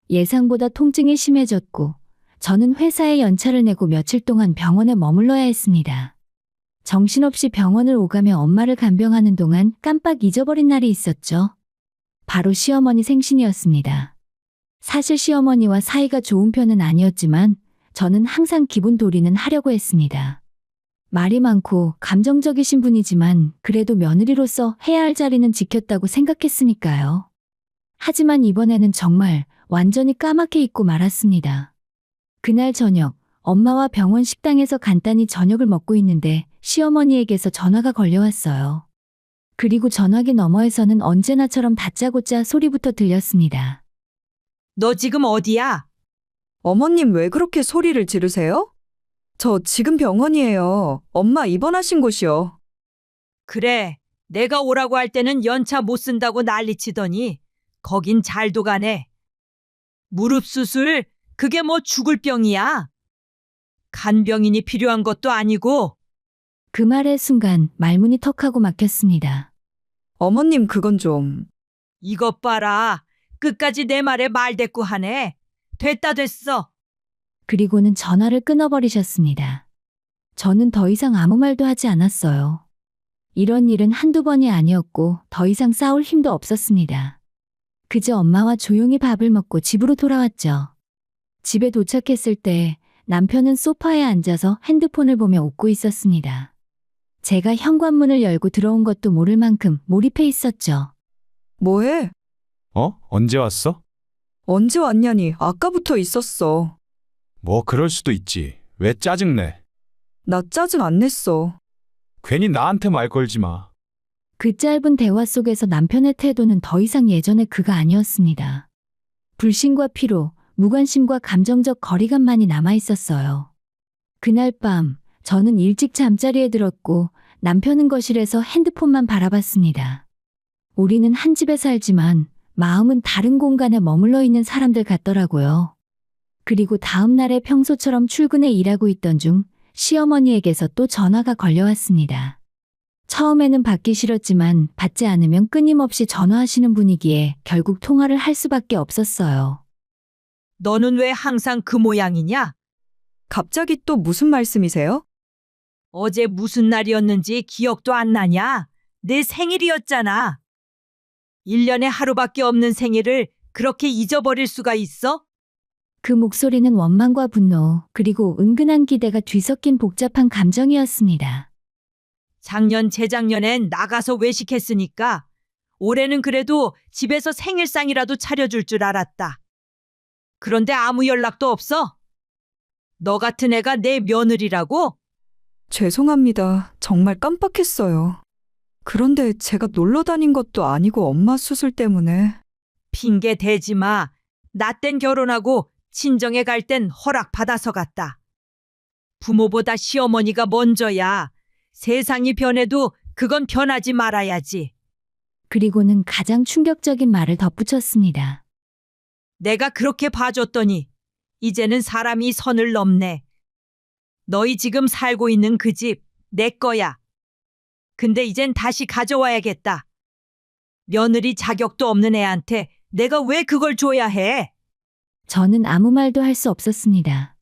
예상보다 통증이 심해졌고 저는 회사에 연차를 내고 며칠 동안 병원에 머물러야 했습니다. 정신없이 병원을 오가며 엄마를 간병하는 동안 깜빡 잊어버린 날이 있었죠. 바로 시어머니 생신이었습니다. 사실 시어머니와 사이가 좋은 편은 아니었지만 저는 항상 기분 도리는 하려고 했습니다. 말이 많고 감정적이신 분이지만 그래도 며느리로서 해야 할 자리는 지켰다고 생각했으니까요. 하지만 이번에는 정말 완전히 까맣게 잊고 말았습니다. 그날 저녁, 엄마와 병원 식당에서 간단히 저녁을 먹고 있는데 시어머니에게서 전화가 걸려왔어요. 그리고 전화기 너머에서는 언제나처럼 다짜고짜 소리부터 들렸습니다. 너 지금 어디야? 어머님 왜 그렇게 소리를 지르세요? 저 지금 병원이에요. 엄마 입원하신 곳이요. 그래, 내가 오라고 할 때는 연차 못 쓴다고 난리치더니 거긴 잘도 가네. 무릎 수술, 그게 뭐 죽을 병이야? 간병인이 필요한 것도 아니고. 그 말의 순간 말문이 턱하고 막혔습니다. 어머님 그건 좀. 이것 봐라. 끝까지 내 말에 말대꾸하네. 됐다 됐어. 그리고는 전화를 끊어버리셨습니다. 저는 더 이상 아무 말도 하지 않았어요. 이런 일은 한두 번이 아니었고 더 이상 싸울 힘도 없었습니다. 그저 엄마와 조용히 밥을 먹고 집으로 돌아왔죠. 집에 도착했을 때 남편은 소파에 앉아서 핸드폰을 보며 웃고 있었습니다. 제가 현관문을 열고 들어온 것도 모를 만큼 몰입해 있었죠. 뭐해? 언제 왔어? 언제 왔냐니 아까부터 있었어. 뭐 그럴 수도 있지. 왜 짜증내? 나 짜증 안 냈어. 괜히 나한테 말 걸지 마. 그 짧은 대화 속에서 남편의 태도는 더 이상 예전의 그가 아니었습니다. 불신과 피로, 무관심과 감정적 거리감만이 남아 있었어요. 그날 밤, 저는 일찍 잠자리에 들었고 남편은 거실에서 핸드폰만 바라봤습니다. 우리는 한 집에 살지만 마음은 다른 공간에 머물러 있는 사람들 같더라고요. 그리고 다음 날에 평소처럼 출근해 일하고 있던 중 시어머니에게서 또 전화가 걸려왔습니다. 처음에는 받기 싫었지만 받지 않으면 끊임없이 전화하시는 분이기에 결국 통화를 할 수밖에 없었어요. 너는 왜 항상 그 모양이냐? 갑자기 또 무슨 말씀이세요? 어제 무슨 날이었는지 기억도 안 나냐? 내 생일이었잖아. 1년에 하루밖에 없는 생일을 그렇게 잊어버릴 수가 있어? 그 목소리는 원망과 분노, 그리고 은근한 기대가 뒤섞인 복잡한 감정이었습니다. 작년, 재작년엔 나가서 외식했으니까 올해는 그래도 집에서 생일상이라도 차려줄 줄 알았다. 그런데 아무 연락도 없어? 너 같은 애가 내 며느리라고? 죄송합니다. 정말 깜빡했어요. 그런데 제가 놀러 다닌 것도 아니고 엄마 수술 때문에. 핑계 대지 마. 나 땐 결혼하고 친정에 갈 땐 허락받아서 갔다. 부모보다 시어머니가 먼저야. 세상이 변해도 그건 변하지 말아야지. 그리고는 가장 충격적인 말을 덧붙였습니다. 내가 그렇게 봐줬더니 이제는 사람이 선을 넘네. 너희 지금 살고 있는 그 집 내 거야. 근데 이젠 다시 가져와야겠다. 며느리 자격도 없는 애한테 내가 왜 그걸 줘야 해? 저는 아무 말도 할 수 없었습니다.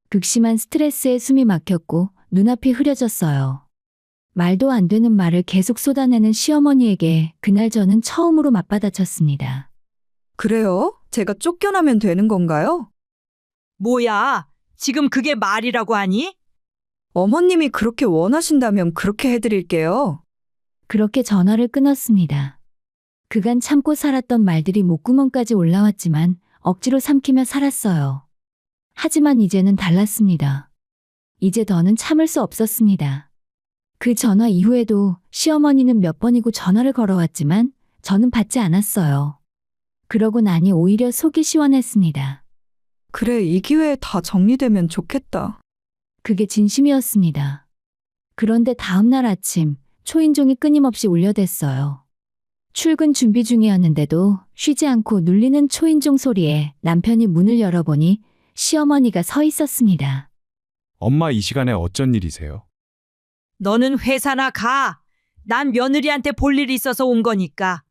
극심한 스트레스에 숨이 막혔고 눈앞이 흐려졌어요. 말도 안 되는 말을 계속 쏟아내는 시어머니에게 그날 저는 처음으로 맞받아쳤습니다. 그래요? 제가 쫓겨나면 되는 건가요? 뭐야? 지금 그게 말이라고 하니? 어머님이 그렇게 원하신다면 그렇게 해드릴게요. 그렇게 전화를 끊었습니다. 그간 참고 살았던 말들이 목구멍까지 올라왔지만 억지로 삼키며 살았어요. 하지만 이제는 달랐습니다. 이제 더는 참을 수 없었습니다. 그 전화 이후에도 시어머니는 몇 번이고 전화를 걸어왔지만 저는 받지 않았어요. 그러고 나니 오히려 속이 시원했습니다. 그래, 이 기회에 다 정리되면 좋겠다. 그게 진심이었습니다. 그런데 다음 날 아침 초인종이 끊임없이 울려댔어요. 출근 준비 중이었는데도 쉬지 않고 눌리는 초인종 소리에 남편이 문을 열어보니 시어머니가 서 있었습니다. 엄마 이 시간에 어쩐 일이세요? 너는 회사나 가. 난 며느리한테 볼 일이 있어서 온 거니까.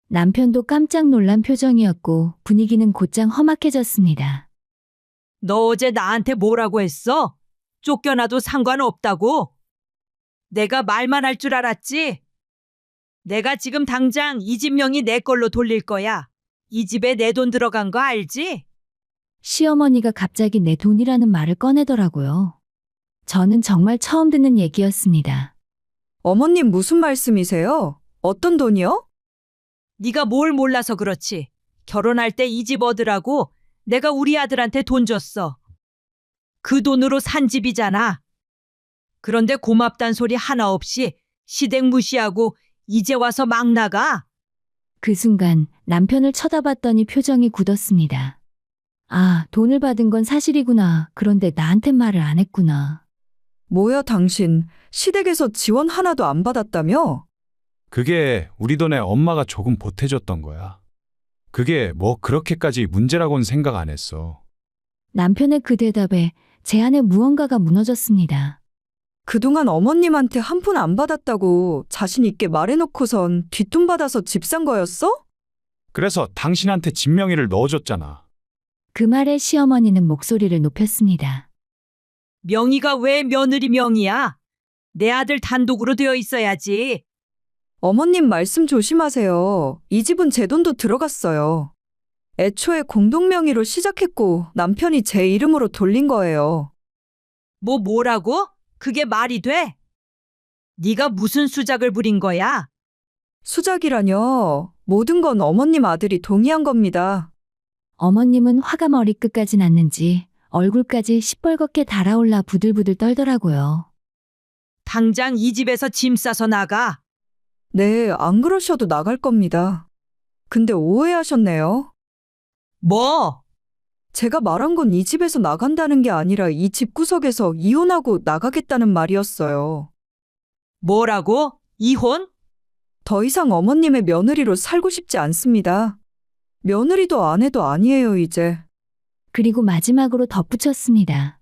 남편도 깜짝 놀란 표정이었고 분위기는 곧장 험악해졌습니다. 너 어제 나한테 뭐라고 했어? 쫓겨나도 상관없다고? 내가 말만 할 줄 알았지? 내가 지금 당장 이 집 명의 내 걸로 돌릴 거야. 이 집에 내 돈 들어간 거 알지? 시어머니가 갑자기 내 돈이라는 말을 꺼내더라고요. 저는 정말 처음 듣는 얘기였습니다. 어머님 무슨 말씀이세요? 어떤 돈이요? 네가 뭘 몰라서 그렇지. 결혼할 때 이 집 얻으라고 내가 우리 아들한테 돈 줬어. 그 돈으로 산 집이잖아. 그런데 고맙단 소리 하나 없이 시댁 무시하고 이제 와서 막 나가? 그 순간 남편을 쳐다봤더니 표정이 굳었습니다. 아, 돈을 받은 건 사실이구나. 그런데 나한테 말을 안 했구나. 뭐야 당신 시댁에서 지원 하나도 안 받았다며? 그게 우리 돈에 엄마가 조금 보태줬던 거야. 그게 뭐 그렇게까지 문제라고는 생각 안 했어. 남편의 그 대답에 제 안에 무언가가 무너졌습니다. 그동안 어머님한테 한 푼 안 받았다고 자신 있게 말해놓고선 뒷돈 받아서 집 산 거였어? 그래서 당신한테 집 명의를 넣어줬잖아. 그 말에 시어머니는 목소리를 높였습니다. 명의가 왜 며느리 명의야? 내 아들 단독으로 되어 있어야지. 어머님 말씀 조심하세요. 이 집은 제 돈도 들어갔어요. 애초에 공동 명의로 시작했고 남편이 제 이름으로 돌린 거예요. 뭐라고? 그게 말이 돼? 네가 무슨 수작을 부린 거야? 수작이라뇨. 모든 건 어머님 아들이 동의한 겁니다. 어머님은 화가 머리끝까지 났는지 얼굴까지 시뻘겋게 달아올라 부들부들 떨더라고요. 당장 이 집에서 짐 싸서 나가. 네, 안 그러셔도 나갈 겁니다. 근데 오해하셨네요. 뭐? 제가 말한 건 이 집에서 나간다는 게 아니라 이 집구석에서 이혼하고 나가겠다는 말이었어요. 뭐라고? 이혼? 더 이상 어머님의 며느리로 살고 싶지 않습니다. 며느리도 아내도 아니에요, 이제. 그리고 마지막으로 덧붙였습니다.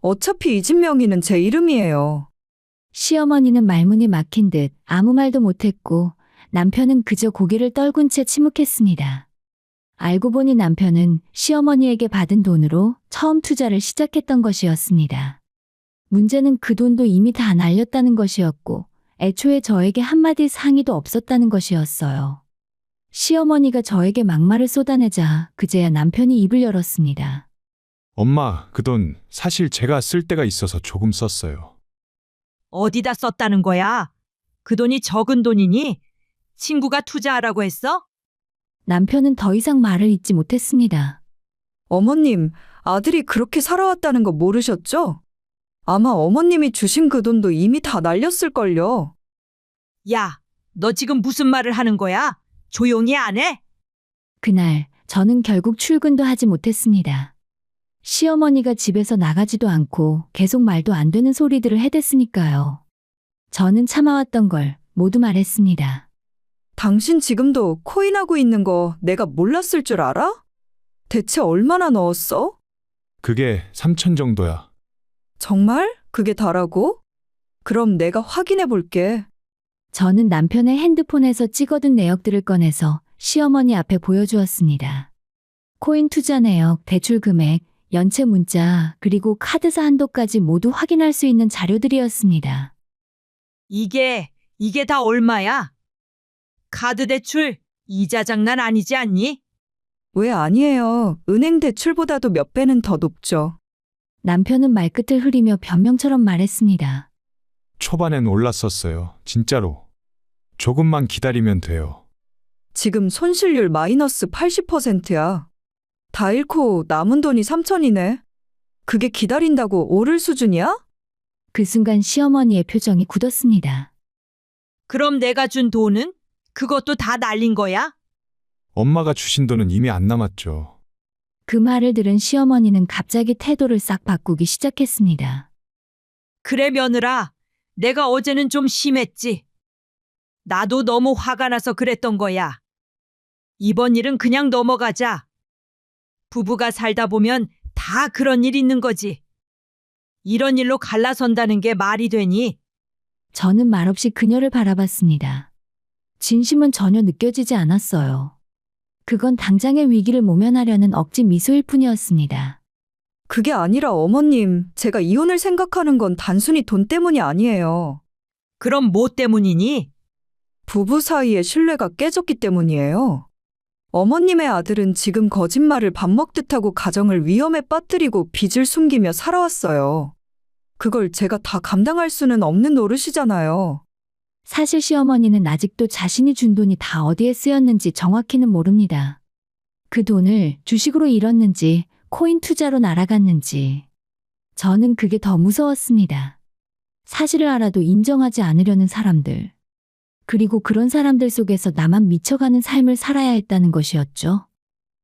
어차피 이 집 명의는 제 이름이에요. 시어머니는 말문이 막힌 듯 아무 말도 못했고 남편은 그저 고개를 떨군 채 침묵했습니다. 알고 보니 남편은 시어머니에게 받은 돈으로 처음 투자를 시작했던 것이었습니다. 문제는 그 돈도 이미 다 날렸다는 것이었고 애초에 저에게 한마디 상의도 없었다는 것이었어요. 시어머니가 저에게 막말을 쏟아내자 그제야 남편이 입을 열었습니다. 엄마, 그 돈 사실 제가 쓸 데가 있어서 조금 썼어요. 어디다 썼다는 거야? 그 돈이 적은 돈이니? 친구가 투자하라고 했어? 남편은 더 이상 말을 잇지 못했습니다. 어머님, 아들이 그렇게 살아왔다는 거 모르셨죠? 아마 어머님이 주신 그 돈도 이미 다 날렸을걸요. 야, 너 지금 무슨 말을 하는 거야? 조용히 안 해? 그날 저는 결국 출근도 하지 못했습니다. 시어머니가 집에서 나가지도 않고 계속 말도 안 되는 소리들을 해댔으니까요. 저는 참아왔던 걸 모두 말했습니다. 당신 지금도 코인하고 있는 거 내가 몰랐을 줄 알아? 대체 얼마나 넣었어? 그게 3천 정도야. 정말? 그게 다라고? 그럼 내가 확인해 볼게. 저는 남편의 핸드폰에서 찍어둔 내역들을 꺼내서 시어머니 앞에 보여주었습니다. 코인 투자 내역, 대출 금액, 연체 문자, 그리고 카드사 한도까지 모두 확인할 수 있는 자료들이었습니다. 이게 다 얼마야? 카드 대출, 이자 장난 아니지 않니? 왜 아니에요. 은행 대출보다도 몇 배는 더 높죠. 남편은 말끝을 흐리며 변명처럼 말했습니다. 초반엔 올랐었어요. 진짜로. 조금만 기다리면 돼요. 지금 손실률 마이너스 80%야. 다 잃고 남은 돈이 3천이네. 그게 기다린다고 오를 수준이야? 그 순간 시어머니의 표정이 굳었습니다. 그럼 내가 준 돈은? 그것도 다 날린 거야? 엄마가 주신 돈은 이미 안 남았죠. 그 말을 들은 시어머니는 갑자기 태도를 싹 바꾸기 시작했습니다. 그래 며느라, 내가 어제는 좀 심했지. 나도 너무 화가 나서 그랬던 거야. 이번 일은 그냥 넘어가자. 부부가 살다 보면 다 그런 일 있는 거지. 이런 일로 갈라선다는 게 말이 되니? 저는 말없이 그녀를 바라봤습니다. 진심은 전혀 느껴지지 않았어요. 그건 당장의 위기를 모면하려는 억지 미소일 뿐이었습니다. 그게 아니라 어머님, 제가 이혼을 생각하는 건 단순히 돈 때문이 아니에요. 그럼 뭐 때문이니? 부부 사이의 신뢰가 깨졌기 때문이에요. 어머님의 아들은 지금 거짓말을 밥 먹듯 하고 가정을 위험에 빠뜨리고 빚을 숨기며 살아왔어요. 그걸 제가 다 감당할 수는 없는 노릇이잖아요. 사실 시어머니는 아직도 자신이 준 돈이 다 어디에 쓰였는지 정확히는 모릅니다. 그 돈을 주식으로 잃었는지 코인 투자로 날아갔는지. 저는 그게 더 무서웠습니다. 사실을 알아도 인정하지 않으려는 사람들. 그리고 그런 사람들 속에서 나만 미쳐가는 삶을 살아야 했다는 것이었죠.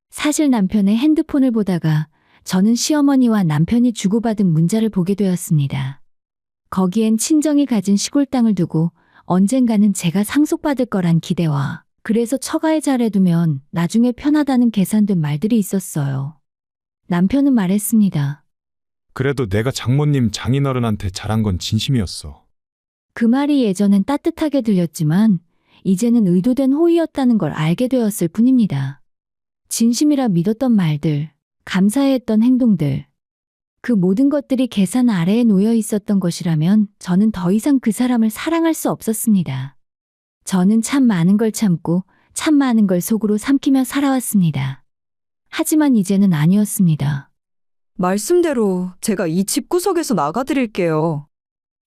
사실 남편의 핸드폰을 보다가 저는 시어머니와 남편이 주고받은 문자를 보게 되었습니다. 거기엔 친정이 가진 시골 땅을 두고 언젠가는 제가 상속받을 거란 기대와 그래서 처가에 잘해두면 나중에 편하다는 계산된 말들이 있었어요. 남편은 말했습니다. 그래도 내가 장모님 장인어른한테 잘한 건 진심이었어. 그 말이 예전엔 따뜻하게 들렸지만 이제는 의도된 호의였다는 걸 알게 되었을 뿐입니다. 진심이라 믿었던 말들, 감사해했던 행동들, 그 모든 것들이 계산 아래에 놓여 있었던 것이라면 저는 더 이상 그 사람을 사랑할 수 없었습니다. 저는 참 많은 걸 참고 참 많은 걸 속으로 삼키며 살아왔습니다. 하지만 이제는 아니었습니다. 말씀대로 제가 이 집구석에서 나가드릴게요.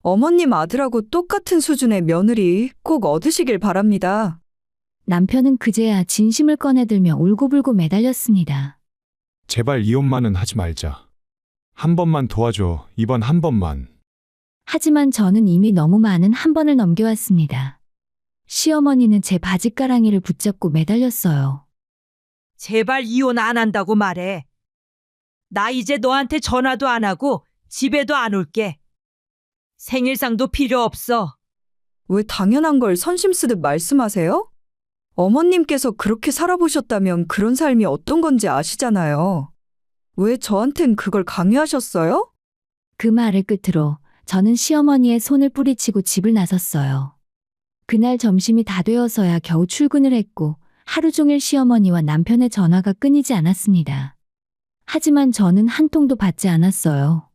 어머님 아들하고 똑같은 수준의 며느리 꼭 얻으시길 바랍니다. 남편은 그제야 진심을 꺼내들며 울고불고 매달렸습니다. 제발 이혼만은 하지 말자. 한 번만 도와줘. 이번 한 번만. 하지만 저는 이미 너무 많은 한 번을 넘겨왔습니다. 시어머니는 제 바짓가랑이를 붙잡고 매달렸어요. 제발 이혼 안 한다고 말해. 나 이제 너한테 전화도 안 하고 집에도 안 올게. 생일상도 필요 없어. 왜 당연한 걸 선심 쓰듯 말씀하세요? 어머님께서 그렇게 살아보셨다면 그런 삶이 어떤 건지 아시잖아요. 왜 저한텐 그걸 강요하셨어요? 그 말을 끝으로 저는 시어머니의 손을 뿌리치고 집을 나섰어요. 그날 점심이 다 되어서야 겨우 출근을 했고 하루 종일 시어머니와 남편의 전화가 끊이지 않았습니다. 하지만 저는 한 통도 받지 않았어요.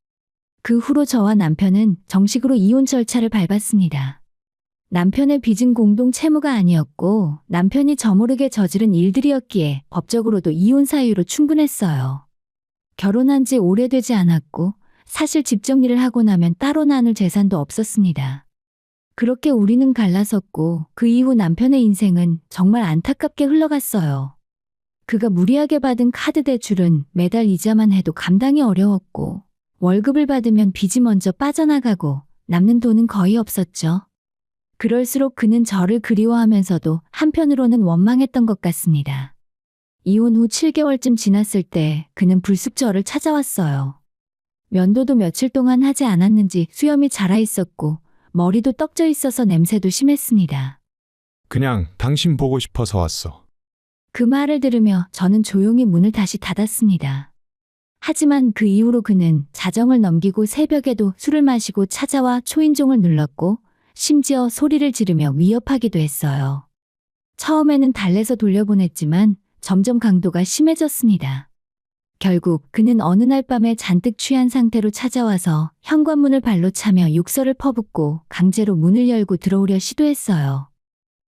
그 후로 저와 남편은 정식으로 이혼 절차를 밟았습니다. 남편의 빚은 공동 채무가 아니었고 남편이 저모르게 저지른 일들이었기에 법적으로도 이혼 사유로 충분했어요. 결혼한 지 오래되지 않았고 사실 집 정리를 하고 나면 따로 나눌 재산도 없었습니다. 그렇게 우리는 갈라섰고 그 이후 남편의 인생은 정말 안타깝게 흘러갔어요. 그가 무리하게 받은 카드 대출은 매달 이자만 해도 감당이 어려웠고 월급을 받으면 빚이 먼저 빠져나가고 남는 돈은 거의 없었죠. 그럴수록 그는 저를 그리워하면서도 한편으로는 원망했던 것 같습니다. 이혼 후 7개월쯤 지났을 때 그는 불쑥 저를 찾아왔어요. 면도도 며칠 동안 하지 않았는지 수염이 자라 있었고 머리도 떡져 있어서 냄새도 심했습니다. 그냥 당신 보고 싶어서 왔어. 그 말을 들으며 저는 조용히 문을 다시 닫았습니다. 하지만 그 이후로 그는 자정을 넘기고 새벽에도 술을 마시고 찾아와 초인종을 눌렀고 심지어 소리를 지르며 위협하기도 했어요. 처음에는 달래서 돌려보냈지만 점점 강도가 심해졌습니다. 결국 그는 어느 날 밤에 잔뜩 취한 상태로 찾아와서 현관문을 발로 차며 욕설을 퍼붓고 강제로 문을 열고 들어오려 시도했어요.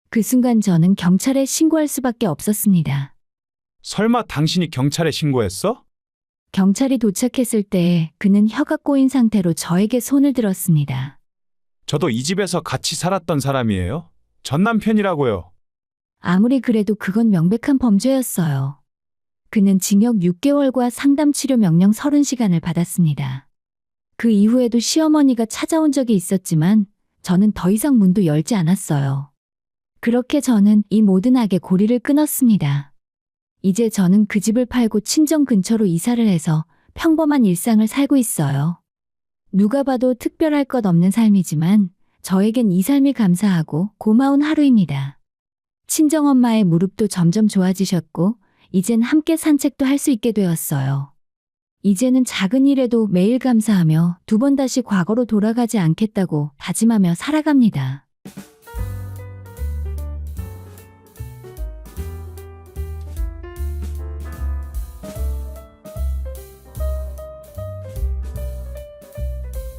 그 순간 저는 경찰에 신고할 수밖에 없었습니다. 설마 당신이 경찰에 신고했어? 경찰이 도착했을 때 그는 혀가 꼬인 상태로 저에게 손을 들었습니다. 저도 이 집에서 같이 살았던 사람이에요. 전 남편이라고요. 아무리 그래도 그건 명백한 범죄였어요. 그는 징역 6개월과 상담치료 명령 30시간을 받았습니다. 그 이후에도 시어머니가 찾아온 적이 있었지만 저는 더 이상 문도 열지 않았어요. 그렇게 저는 이 모든 악의 고리를 끊었습니다. 이제 저는 그 집을 팔고 친정 근처로 이사를 해서 평범한 일상을 살고 있어요. 누가 봐도 특별할 것 없는 삶이지만 저에겐 이 삶이 감사하고 고마운 하루입니다. 친정엄마의 무릎도 점점 좋아지셨고 이젠 함께 산책도 할 수 있게 되었어요. 이제는 작은 일에도 매일 감사하며 두 번 다시 과거로 돌아가지 않겠다고 다짐하며 살아갑니다.